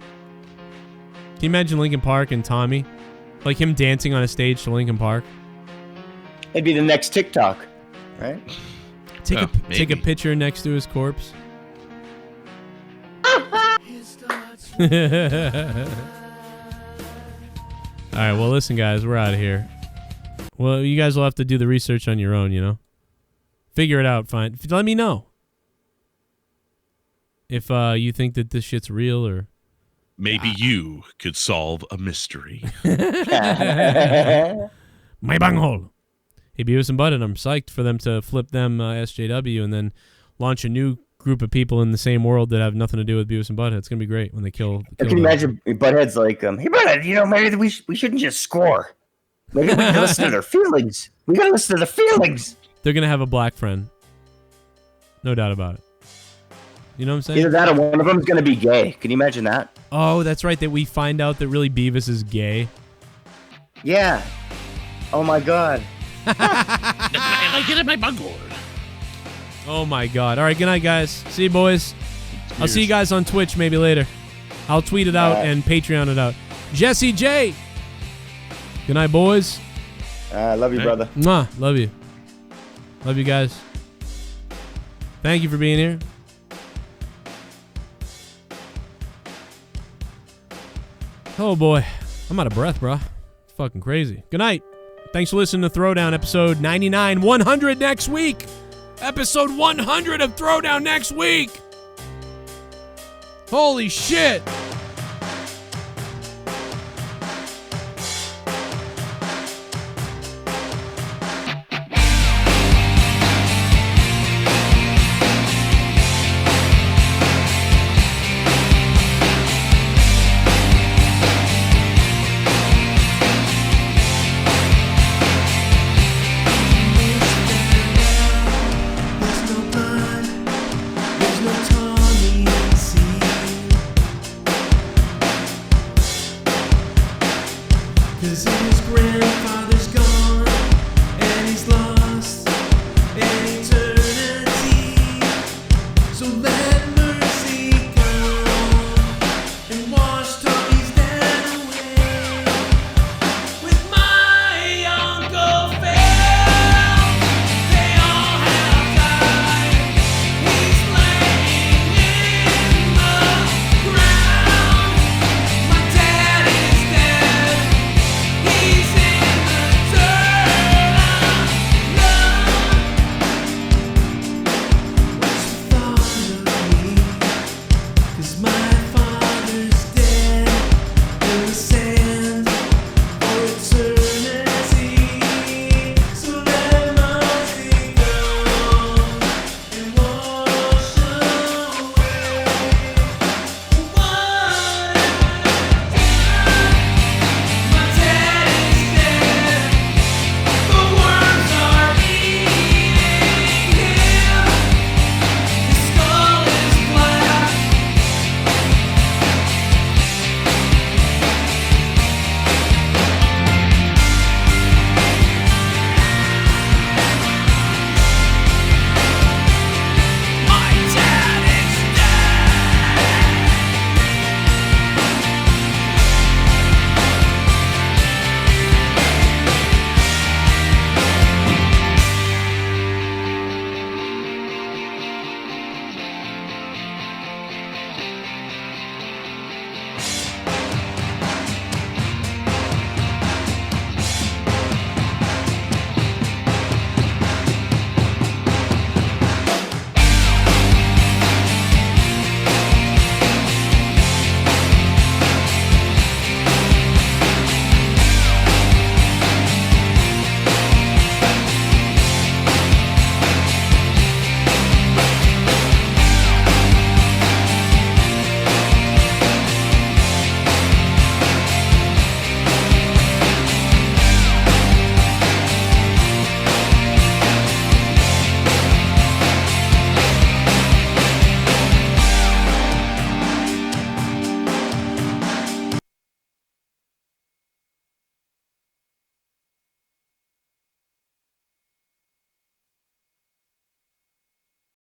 A: you imagine Linkin Park and Tommy? Like him dancing on a stage to Linkin Park?
D: It'd be the next TikTok, right?
A: Take a picture next to his corpse. All right, well, listen, guys, we're out of here. Well, you guys will have to do the research on your own, you know? Figure it out, fine. Let me know if you think that this shit's real or...
C: Maybe you could solve a mystery.
A: My bunghole. Hey, Beavis and Butthead, I'm psyched for them to flip them SJW and then launch a new group of people in the same world that have nothing to do with Beavis and Butthead. It's going to be great when they kill
D: Can you imagine Butthead's like, hey, Butthead, you know, maybe we shouldn't just score. Maybe we can listen to their feelings. We got to listen to their feelings.
A: They're going to have a black friend. No doubt about it. You know what I'm saying?
D: Either that or one of them is going to be gay. Can you imagine that?
A: Oh, that's right. That we find out that really Beavis is gay.
D: Yeah. Oh, my God.
C: I get in my bunghole.
A: Oh, my God. All right, good night, guys. See you, boys. Cheers. I'll see you guys on Twitch maybe later. I'll tweet it out and Patreon it out. Jesse J. Good night, boys.
D: Love you, brother.
A: Mwah. Love you. Love you guys. Thank you for being here. Oh, boy. I'm out of breath, bro. Fucking crazy. Good night. Thanks for listening to Throwdown episode 99. 100 next week. Episode 100 of Throwdown next week. Holy shit.